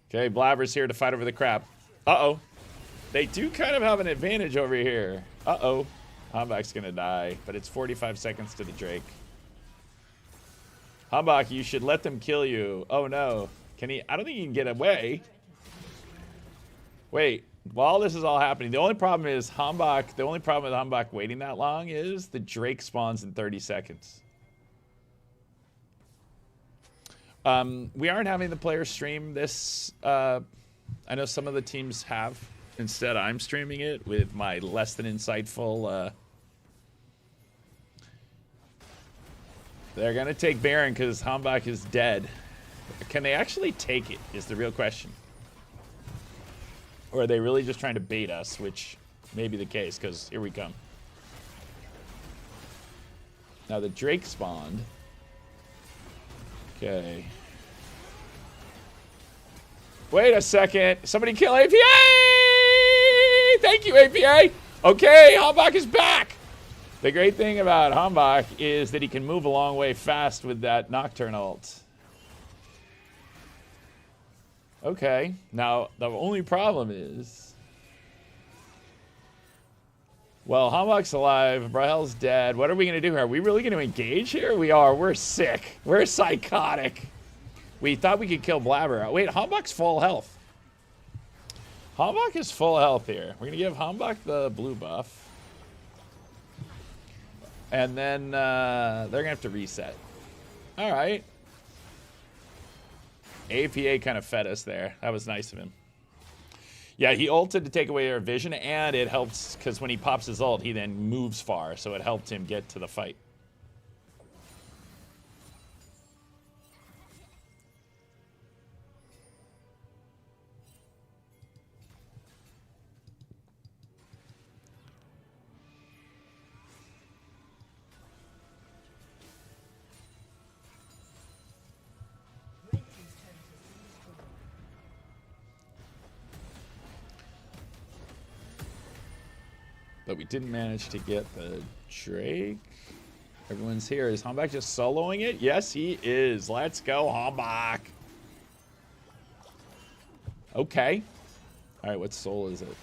Okay, Blabber's here to fight over the crap. Uh-oh. They do kind of have an advantage over here. Uh-oh. Hallbach's gonna die, but it's 45 seconds to the Drake. Hallbach, you should let them kill you. Oh no. Can he? I don't think he can get away. Wait. While this is all happening, the only problem is Hallbach. The only problem with Hallbach waiting that long is the Drake spawns in 30 seconds. We aren't having the players stream this. I know some of the teams have. Instead, I'm streaming it with my less than insightful. They're gonna take Baron because Hallbach is dead. Can they actually take it? Is the real question. Or are they really just trying to bait us, which may be the case, because here we come. Now the Drake spawned. Okay. Wait a second. Somebody kill APA! Thank you, APA! Okay, Hallbach is back! The great thing about Hallbach is that he can move a long way fast with that Nocturne ult. Okay, now the only problem is... Well, Hallbach's alive, Brahel's dead. What are we going to do here? Are we really going to engage here? We are. We're sick. We're psychotic. We thought we could kill Blabber. Wait, Hallbach's full health. Hallbach is full health here. We're going to give Hallbach the blue buff. And then they're going to have to reset. All right. APA kind of fed us there. That was nice of him. Yeah, he ulted to take away our vision, and it helps because when he pops his ult, he then moves far, so it helped him get to the fight. But we didn't manage to get the Drake. Everyone's here. Is Hombach just soloing it? Yes, he is. Let's go, Hombach. Okay. All right, what soul is it?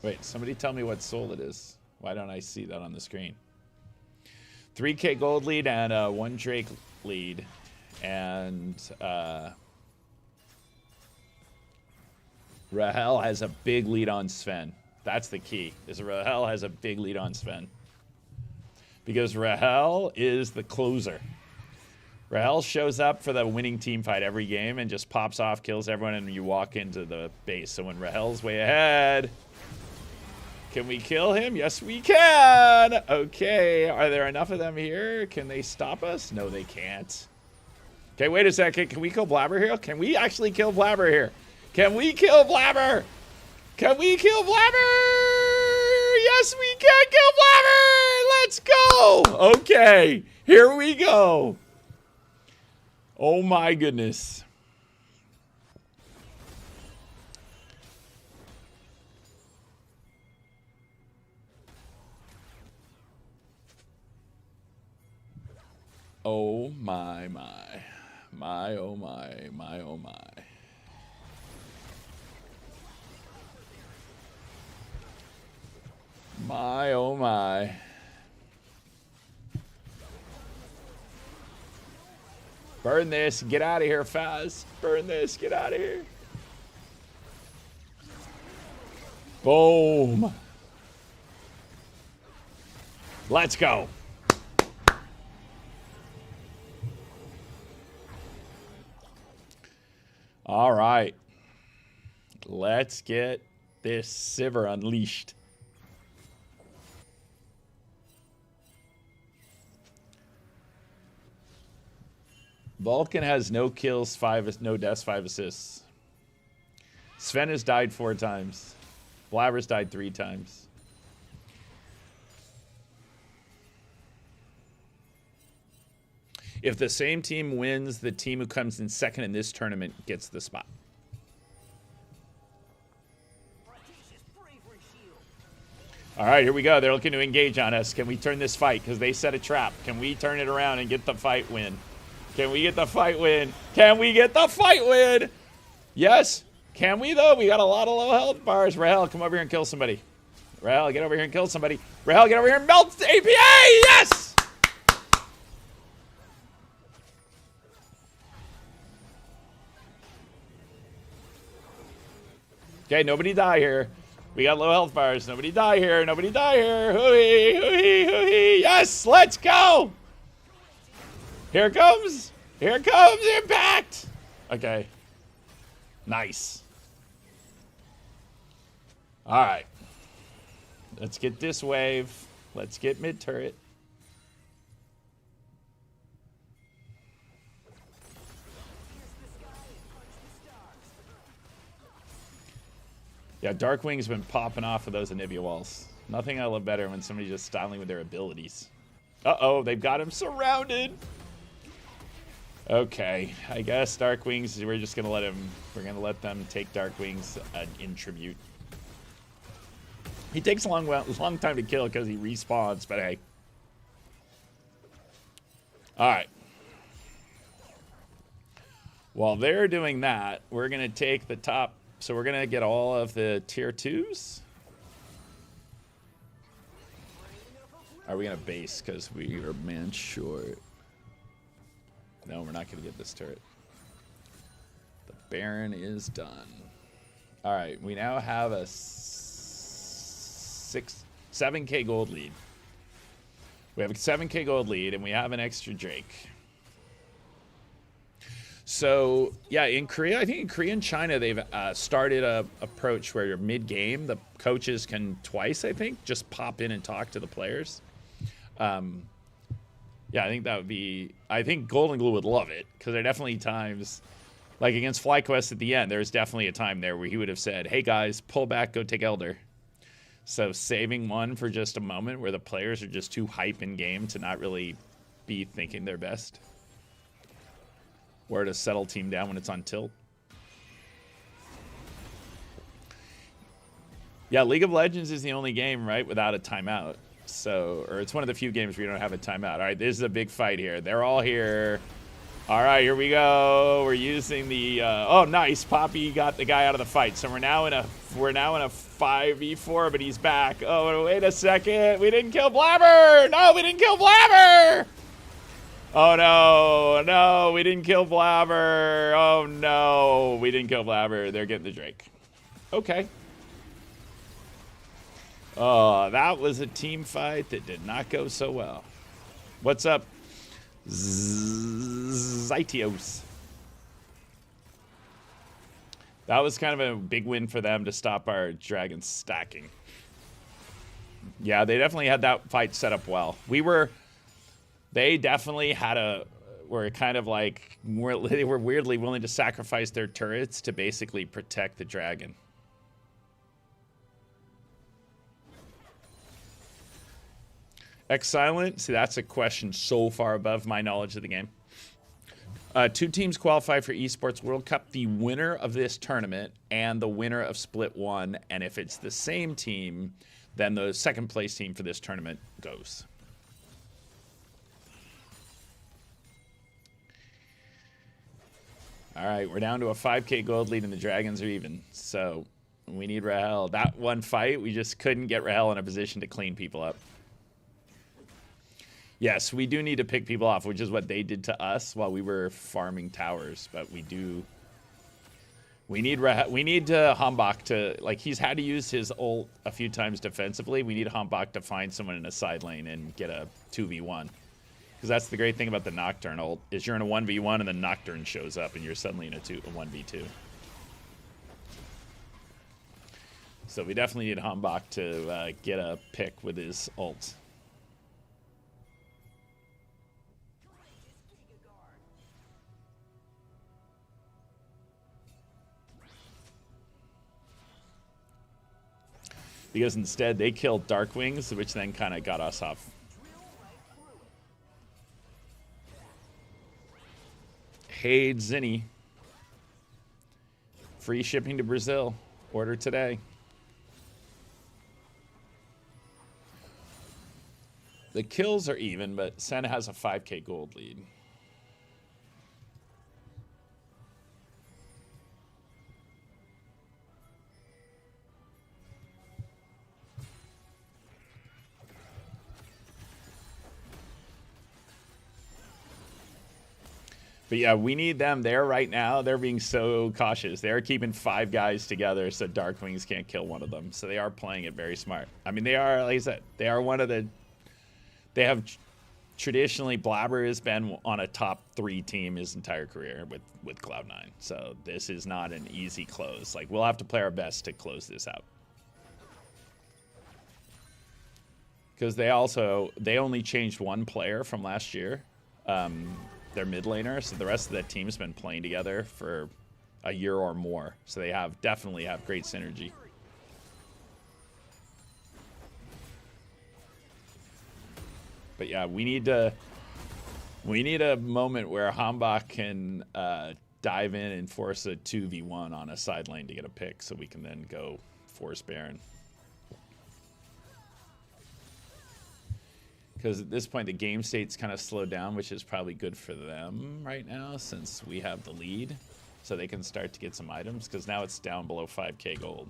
Wait, somebody tell me what soul it is. Why don't I see that on the screen? 3K gold lead and 1 Drake lead. And Rahel has a big lead on Sven. That's the key, is Rahel has a big lead on Sven. Because Rahel is the closer. Rahel shows up for the winning team fight every game and just pops off, kills everyone, and you walk into the base. So when Rahel's way ahead, can we kill him? Yes, we can. Okay, are there enough of them here? Can they stop us? No, they can't. Okay, wait a second. Can we kill Blabber here? Can we actually kill Blabber here? Can we kill Blabber? Can we kill Blabber? Yes, we can kill Blabber. Let's go. Okay, here we go. Oh my goodness. Oh my. My oh my, my oh my. My oh my. Burn this, get out of here fast. Burn this, get out of here. Boom. Let's go. All right. Let's get this Sivir unleashed. Vulcan has no kills, no deaths, 5 assists. Sven has died 4 times. Blabber's died 3 times. If the same team wins, the team who comes in second in this tournament gets the spot. All right, here we go. They're looking to engage on us. Can we turn this fight? Because they set a trap. Can we turn it around and get the fight win? Can we get the fight win? Can we get the fight win? Yes. Can we, though? We got a lot of low health bars. Rahel, come over here and kill somebody. Rahel, get over here and kill somebody. Rahel, get over here and melt the APA. Yes! Okay, nobody die here. We got low health bars. Nobody die here. Nobody die here. Hoo-hee, hoo-hee, hoo-hee. Yes, let's go. Here it comes. Here it comes. Impact. Okay. Nice. All right. Let's get this wave. Let's get mid turret. Yeah, Darkwing's been popping off of those Anivia walls. Nothing I love better when somebody's just styling with their abilities. Uh-oh, they've got him surrounded. Okay, I guess Darkwings, we're just gonna we're gonna let them take Darkwings in tribute. He takes a long time to kill because he respawns, but hey. All right. While they're doing that, we're gonna take the top. So we're going to get all of the tier 2s. Are we going to base because we are man short? No, we're not going to get this turret. The Baron is done. All right, we now have a 7K gold lead. We have a 7K gold lead, and we have an extra Drake. So, yeah, in Korea, I think in Korea and China, they've started a approach where you're mid-game. The coaches can twice, I think, just pop in and talk to the players. Yeah, I think that would be... I think Golden Glue would love it, because there are definitely times... Like against FlyQuest at the end, there's definitely a time there where he would have said, hey, guys, pull back, go take Elder. So saving one for just a moment where the players are just too hype in game to not really be thinking their best. Or to settle team down when it's on tilt. Yeah, League of Legends is the only game, right, without a timeout. So, or it's one of the few games where you don't have a timeout. All right, this is a big fight here. They're all here. All right, here we go. We're using the oh, nice. Poppy got the guy out of the fight. So we're now in a 5v4, but he's back. Oh, wait a second. We didn't kill Blabber. No, we didn't kill Blabber. Oh no, no, we didn't kill Blabber. Oh no, we didn't kill Blabber. They're getting the Drake. Okay. Oh, that was a team fight that did not go so well. What's up, Zytios? That was kind of a big win for them to stop our dragon stacking. Yeah, they definitely had that fight set up well. They definitely were kind of like, they were weirdly willing to sacrifice their turrets to basically protect the dragon. X-Silent? See, that's a question so far above my knowledge of the game. 2 teams qualify for Esports World Cup. The winner of this tournament and the winner of Split 1. And if it's the same team, then the second place team for this tournament goes. All right, we're down to a 5K gold lead and the Dragons are even. So we need Rahel. That one fight, we just couldn't get Rahel in a position to clean people up. Yes, we do need to pick people off, which is what they did to us while we were farming towers. But we need Hambach to, like, he's had to use his ult a few times defensively. We need Hambach to find someone in a side lane and get a 2v1. Because that's the great thing about the Nocturne ult, is you're in a 1v1 and then Nocturne shows up and you're suddenly in a 1v2. So we definitely need Hambach to get a pick with his ult. Because instead they killed Darkwings, which then kind of got us off. Hey, Zinni. Free shipping to Brazil. Order today. The kills are even, but SEN has a 5K gold lead. But yeah, we need them there right now. They're being so cautious. They're keeping 5 guys together so Darkwings can't kill one of them. So they are playing it very smart. I mean, they are, like I said, they are one of the... They have traditionally, Blabber has been on a top 3 team his entire career with Cloud9. So this is not an easy close. Like, we'll have to play our best to close this out. Because they only changed 1 player from last year. Their mid laner, so the rest of that team's been playing together for a year or more. So they definitely have great synergy. But yeah, we need a moment where Hambach can dive in and force a 2v1 on a side lane to get a pick, so we can then go force Baron. Because at this point, the game state's kind of slowed down, which is probably good for them right now, since we have the lead. So they can start to get some items, because now it's down below 5K gold.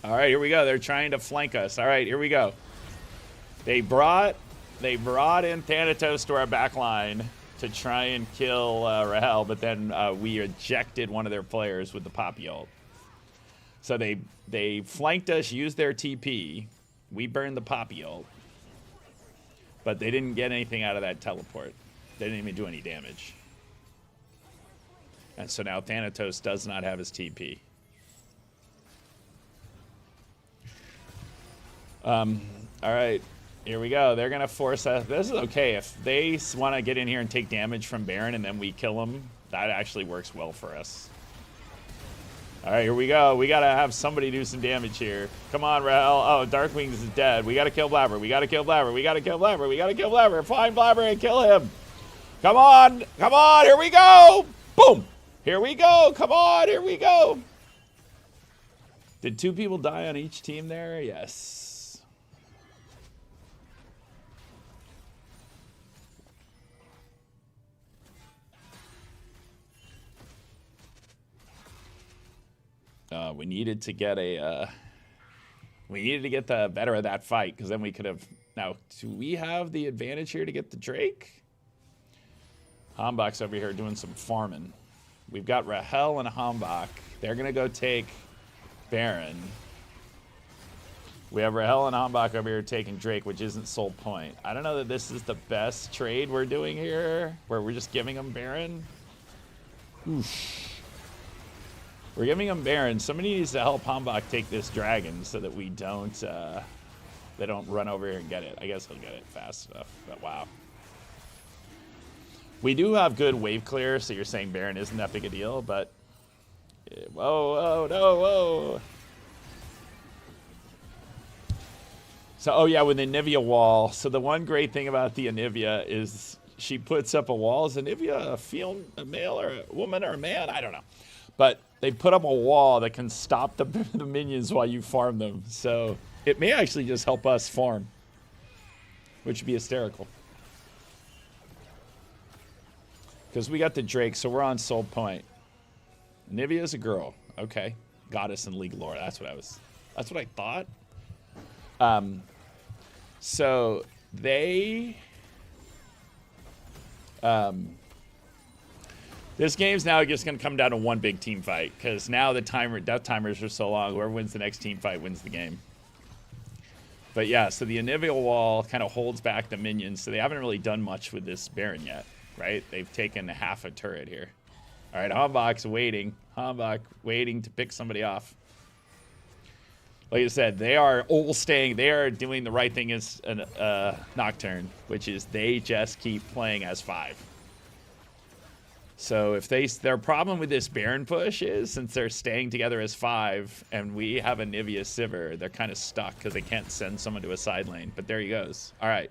All right, here we go. They're trying to flank us. All right, here we go. They brought in Thanatos to our back line to try and kill Rahel, but then we ejected one of their players with the Poppy ult. So they flanked us, used their TP. We burned the Poppy ult. But they didn't get anything out of that teleport. They didn't even do any damage. And so now Thanatos does not have his TP. All right. Here we go. They're going to force us. This is okay. If they want to get in here and take damage from Baron and then we kill them, that actually works well for us. All right, here we go. We got to have somebody do some damage here. Come on, Rahel. Oh, Darkwings is dead. We got to kill Blabber. We got to kill Blabber. We got to kill Blabber. We got to kill Blabber. Find Blabber and kill him. Come on. Come on. Here we go. Boom. Here we go. Come on. Here we go. Did 2 people die on each team there? Yes. We needed to get a. We needed to get the better of that fight because then we could have. Now, do we have the advantage here to get the Drake? Hambach's over here doing some farming. We've got Rahel and Hambach. They're gonna go take Baron. We have Rahel and Hambach over here taking Drake, which isn't Soul Point. I don't know that this is the best trade we're doing here, where we're just giving them Baron. Oof. We're giving him Baron. Somebody needs to help Hambach take this dragon so that we don't, they don't run over here and get it. I guess he'll get it fast enough, but wow. We do have good wave clear, so you're saying Baron isn't that big a deal, but... Whoa, no, whoa. So, oh yeah, with the Anivia wall. So the one great thing about the Anivia is she puts up a wall. Is Anivia a male or a woman or a man? I don't know. But they put up a wall that can stop the minions while you farm them. So it may actually just help us farm, which would be hysterical. Because we got the Drake, so we're on Soul Point. Nivea is a girl. Okay. Goddess in League lore. That's what I thought. So they... This game's now just going to come down to one big team fight because now the death timers are so long. Whoever wins the next team fight wins the game. But yeah, so the Anivia wall kind of holds back the minions, so they haven't really done much with this Baron yet, right? They've taken half a turret here. All right, Hambach's waiting. Hambach waiting to pick somebody off. Like I said, they are all staying. They are doing the right thing as a Nocturne, which is they just keep playing as 5. So if their problem with this Baron push is since they're staying together as 5 and we have a Nivea Sivir, they're kind of stuck because they can't send someone to a side lane. But there he goes. All right.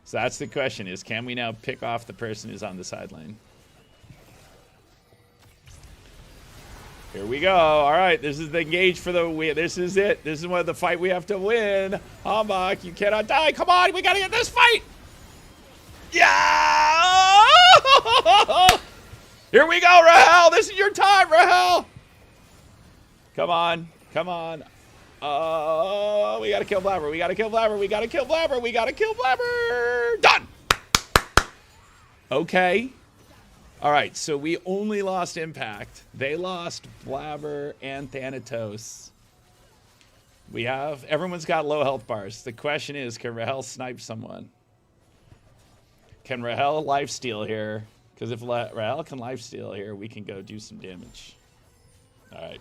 So that's the question is, can we now pick off the person who's on the side lane? Here we go. All right. This is the engage for the win. This is it. This is what the fight we have to win. Hambach, you cannot die. Come on. We got to get this fight. Yeah! Here we go, Rahel. This is your time, Rahel. Come on. Come on. Oh, we got to kill Blabber. We got to kill Blabber. We got to kill Blabber. We got to kill Blabber. Done. Okay. All right. So we only lost Impact. They lost Blabber and Thanatos. Everyone's got low health bars. The question is, can Rahel snipe someone? Can Rahel lifesteal here? Because if Rahel can lifesteal here, we can go do some damage. All right.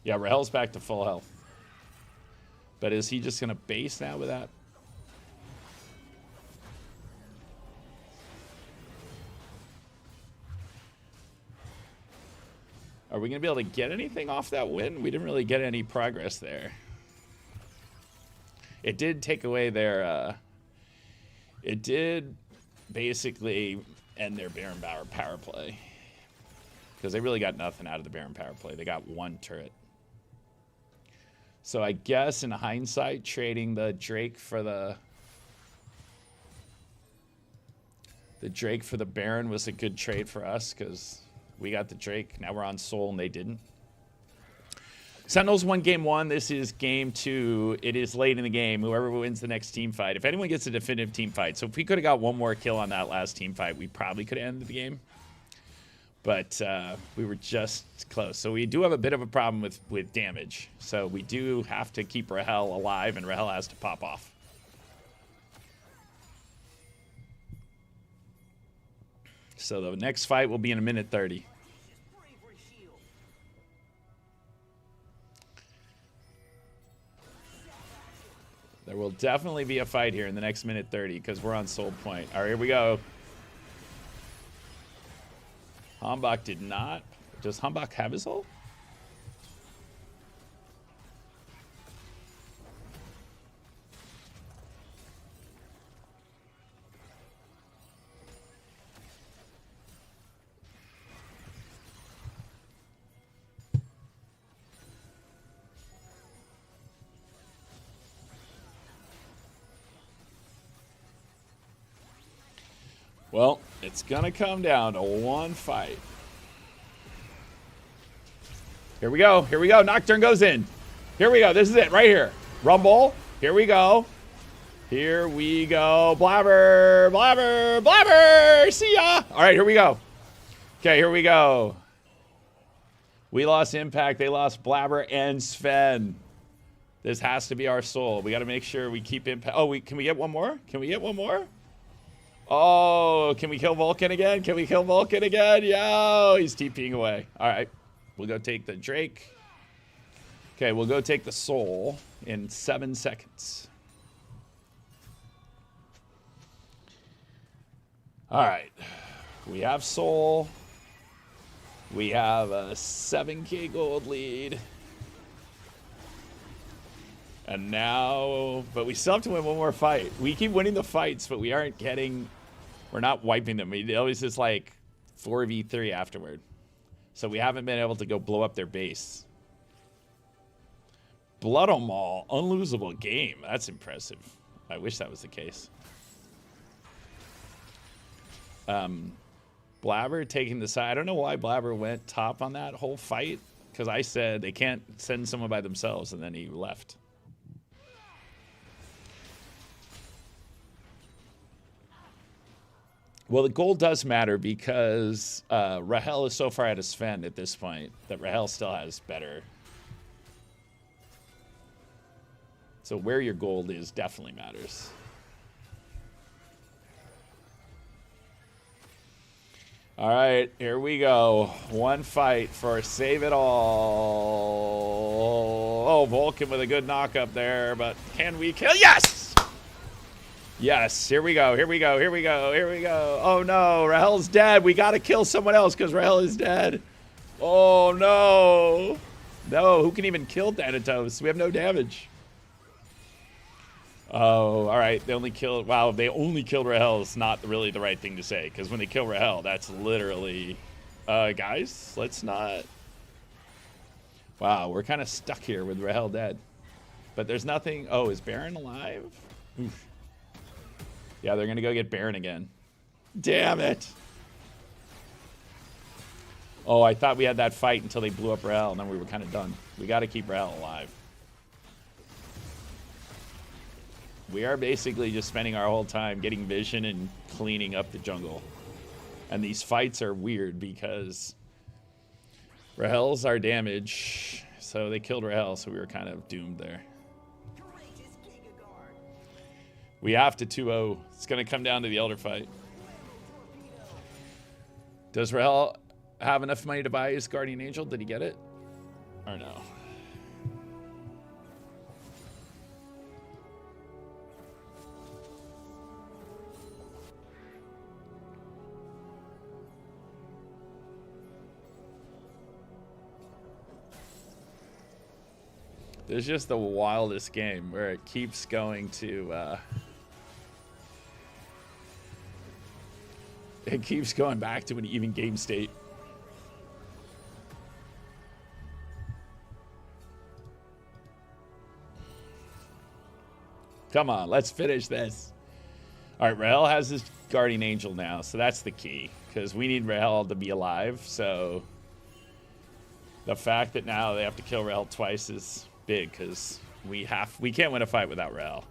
Yeah, Rahel's back to full health. But is he just going to base now with that? Are we going to be able to get anything off that win? We didn't really get any progress there. It did take away their... It did basically end their Baron power play. Because they really got nothing out of the Baron power play. They got 1 turret. So I guess in hindsight, trading the Drake for the Baron was a good trade for us because we got the Drake. Now we're on Soul and they didn't. Sentinels won game 1. This is game 2. It is late in the game. Whoever wins the next team fight. If anyone gets a definitive team fight. So if we could have got 1 more kill on that last team fight, we probably could have ended the game. But we were just close. So we do have a bit of a problem with damage. So we do have to keep Rahel alive, and Rahel has to pop off. So the next fight will be in a minute 30. There will definitely be a fight here in the next minute 30 because we're on Soul Point. All right, here we go. Hambach did not. Does Hambach have his ult? Well, it's going to come down to one fight. Here we go. Here we go. Nocturne goes in. Here we go. This is it right here. Rumble. Here we go. Here we go. Blabber. Blabber. Blabber. See ya. All right, here we go. Okay, here we go. We lost Impact. They lost Blabber and Sven. This has to be our soul. We got to make sure we keep Impact. Oh, can we get one more? Can we get one more? Oh, can we kill Vulcan again? Can we kill Vulcan again? Yo, he's TPing away. All right, we'll go take the Drake. Okay, we'll go take the Soul in 7 seconds. All right, we have Soul. We have a 7K gold lead. And now, but we still have to win one more fight. We keep winning the fights, but we aren't getting, we're not wiping them. It always just like 4v3 afterward. So we haven't been able to go blow up their base. Blood on Maul, unlosable game. That's impressive. I wish that was the case. Blabber taking the side. I don't know why Blabber went top on that whole fight, because I said they can't send someone by themselves, and then he left. Well, the gold does matter because Rahel is so far out of Sven at this point that Rahel still has better. So where your gold is definitely matters. All right, here we go. One fight for save it all. Oh, Vulcan with a good knock up there, but can we kill? Yes! Yes, here we go, here we go, here we go, here we go. Oh no, Rahel's dead. We gotta kill someone else because Rahel is dead. Oh no. No, who can even kill Thanatos? We have no damage. Oh, all right. They only killed. Wow, they only killed Rahel. It's not really the right thing to say because when they kill Rahel, that's literally. Guys, let's not. Wow, we're kind of stuck here with Rahel dead, but there's nothing. Oh, is Baron alive? Oof. Yeah, they're gonna go get Baron again. Damn it! Oh, I thought we had that fight until they blew up Rahel, and then we were kind of done. We got to keep Rahel alive. We are basically just spending our whole time getting vision and cleaning up the jungle. And these fights are weird because Rahel's our damage. So they killed Rahel, so we were kind of doomed there. We have to 2-0. It's going to come down to the Elder fight. Does Rahel have enough money to buy his Guardian Angel? Did he get it? Or no? It's just the wildest game where it keeps going to it keeps going back to an even game state. Come on, let's finish this. All right, Rahel has his Guardian Angel now, so that's the key because we need Rahel to be alive. So the fact that now they have to kill Rahel twice is big because we can't win a fight without Rahel.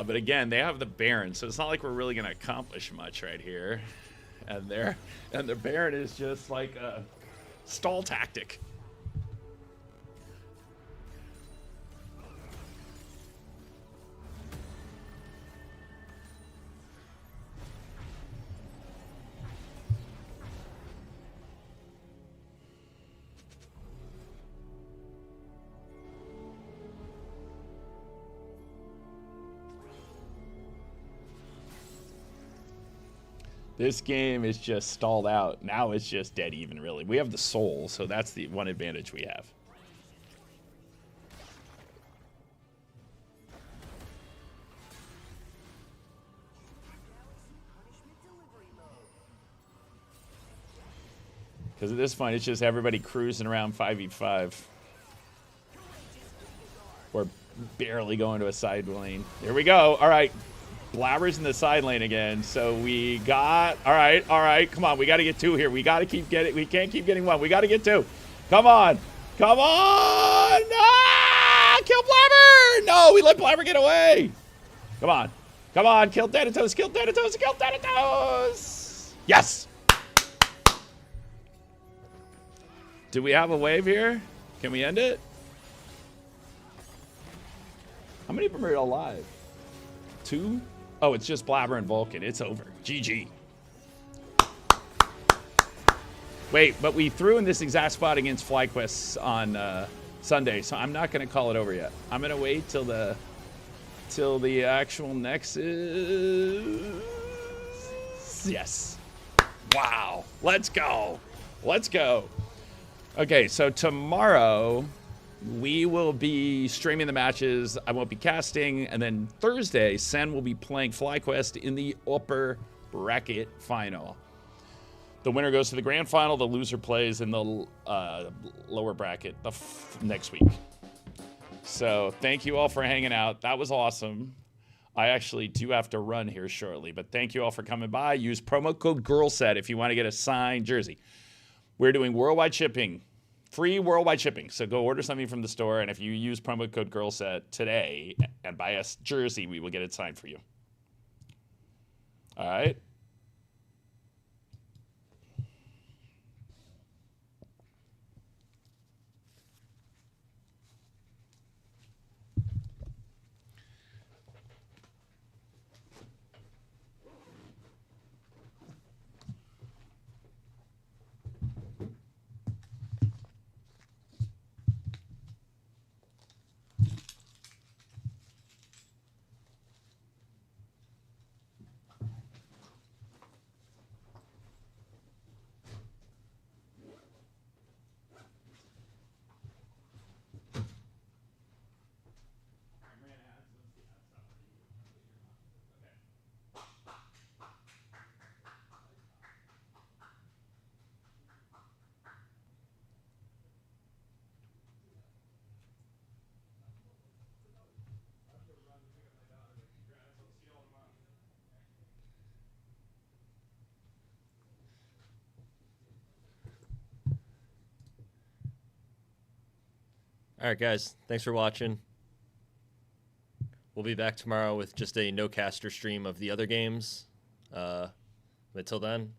But again, they have the Baron, so it's not like we're really going to accomplish much right here. And the Baron is just like a stall tactic. This game is just stalled out. Now it's just dead even, really. We have the soul, so that's the one advantage we have. Because at this point, it's just everybody cruising around 5v5. We're barely going to a side lane. Here we go. All right. Blabber's in the side lane again. So we got... All right. Come on. We got to get 2 here. We got to keep getting... We can't keep getting 1. We got to get 2. Come on. Come on. Ah! Kill Blabber. No, we let Blabber get away. Come on. Come on. Kill Thanatos. Kill Thanatos. Kill Thanatos. Yes. Do we have a wave here? Can we end it? How many of them are alive? 2? Oh, it's just Blabber and Vulcan. It's over. GG. Wait, but we threw in this exact spot against FlyQuest on Sunday, so I'm not going to call it over yet. I'm going to wait till the actual Nexus. Yes. Wow. Let's go. Let's go. Okay, so tomorrow we will be streaming the matches. I won't be casting. And then Thursday, SEN will be playing FlyQuest in the upper bracket final. The winner goes to the grand final. The loser plays in the lower bracket next week. So thank you all for hanging out. That was awesome. I actually do have to run here shortly. But thank you all for coming by. Use promo code GIRLSET if you want to get a signed jersey. We're doing worldwide shipping, free worldwide shipping. So go order something from the store, and if you use promo code GIRLSET today and buy a jersey, we will get it signed for you. All right? All right, guys. Thanks for watching. We'll be back tomorrow with just a no-caster stream of the other games. Until then,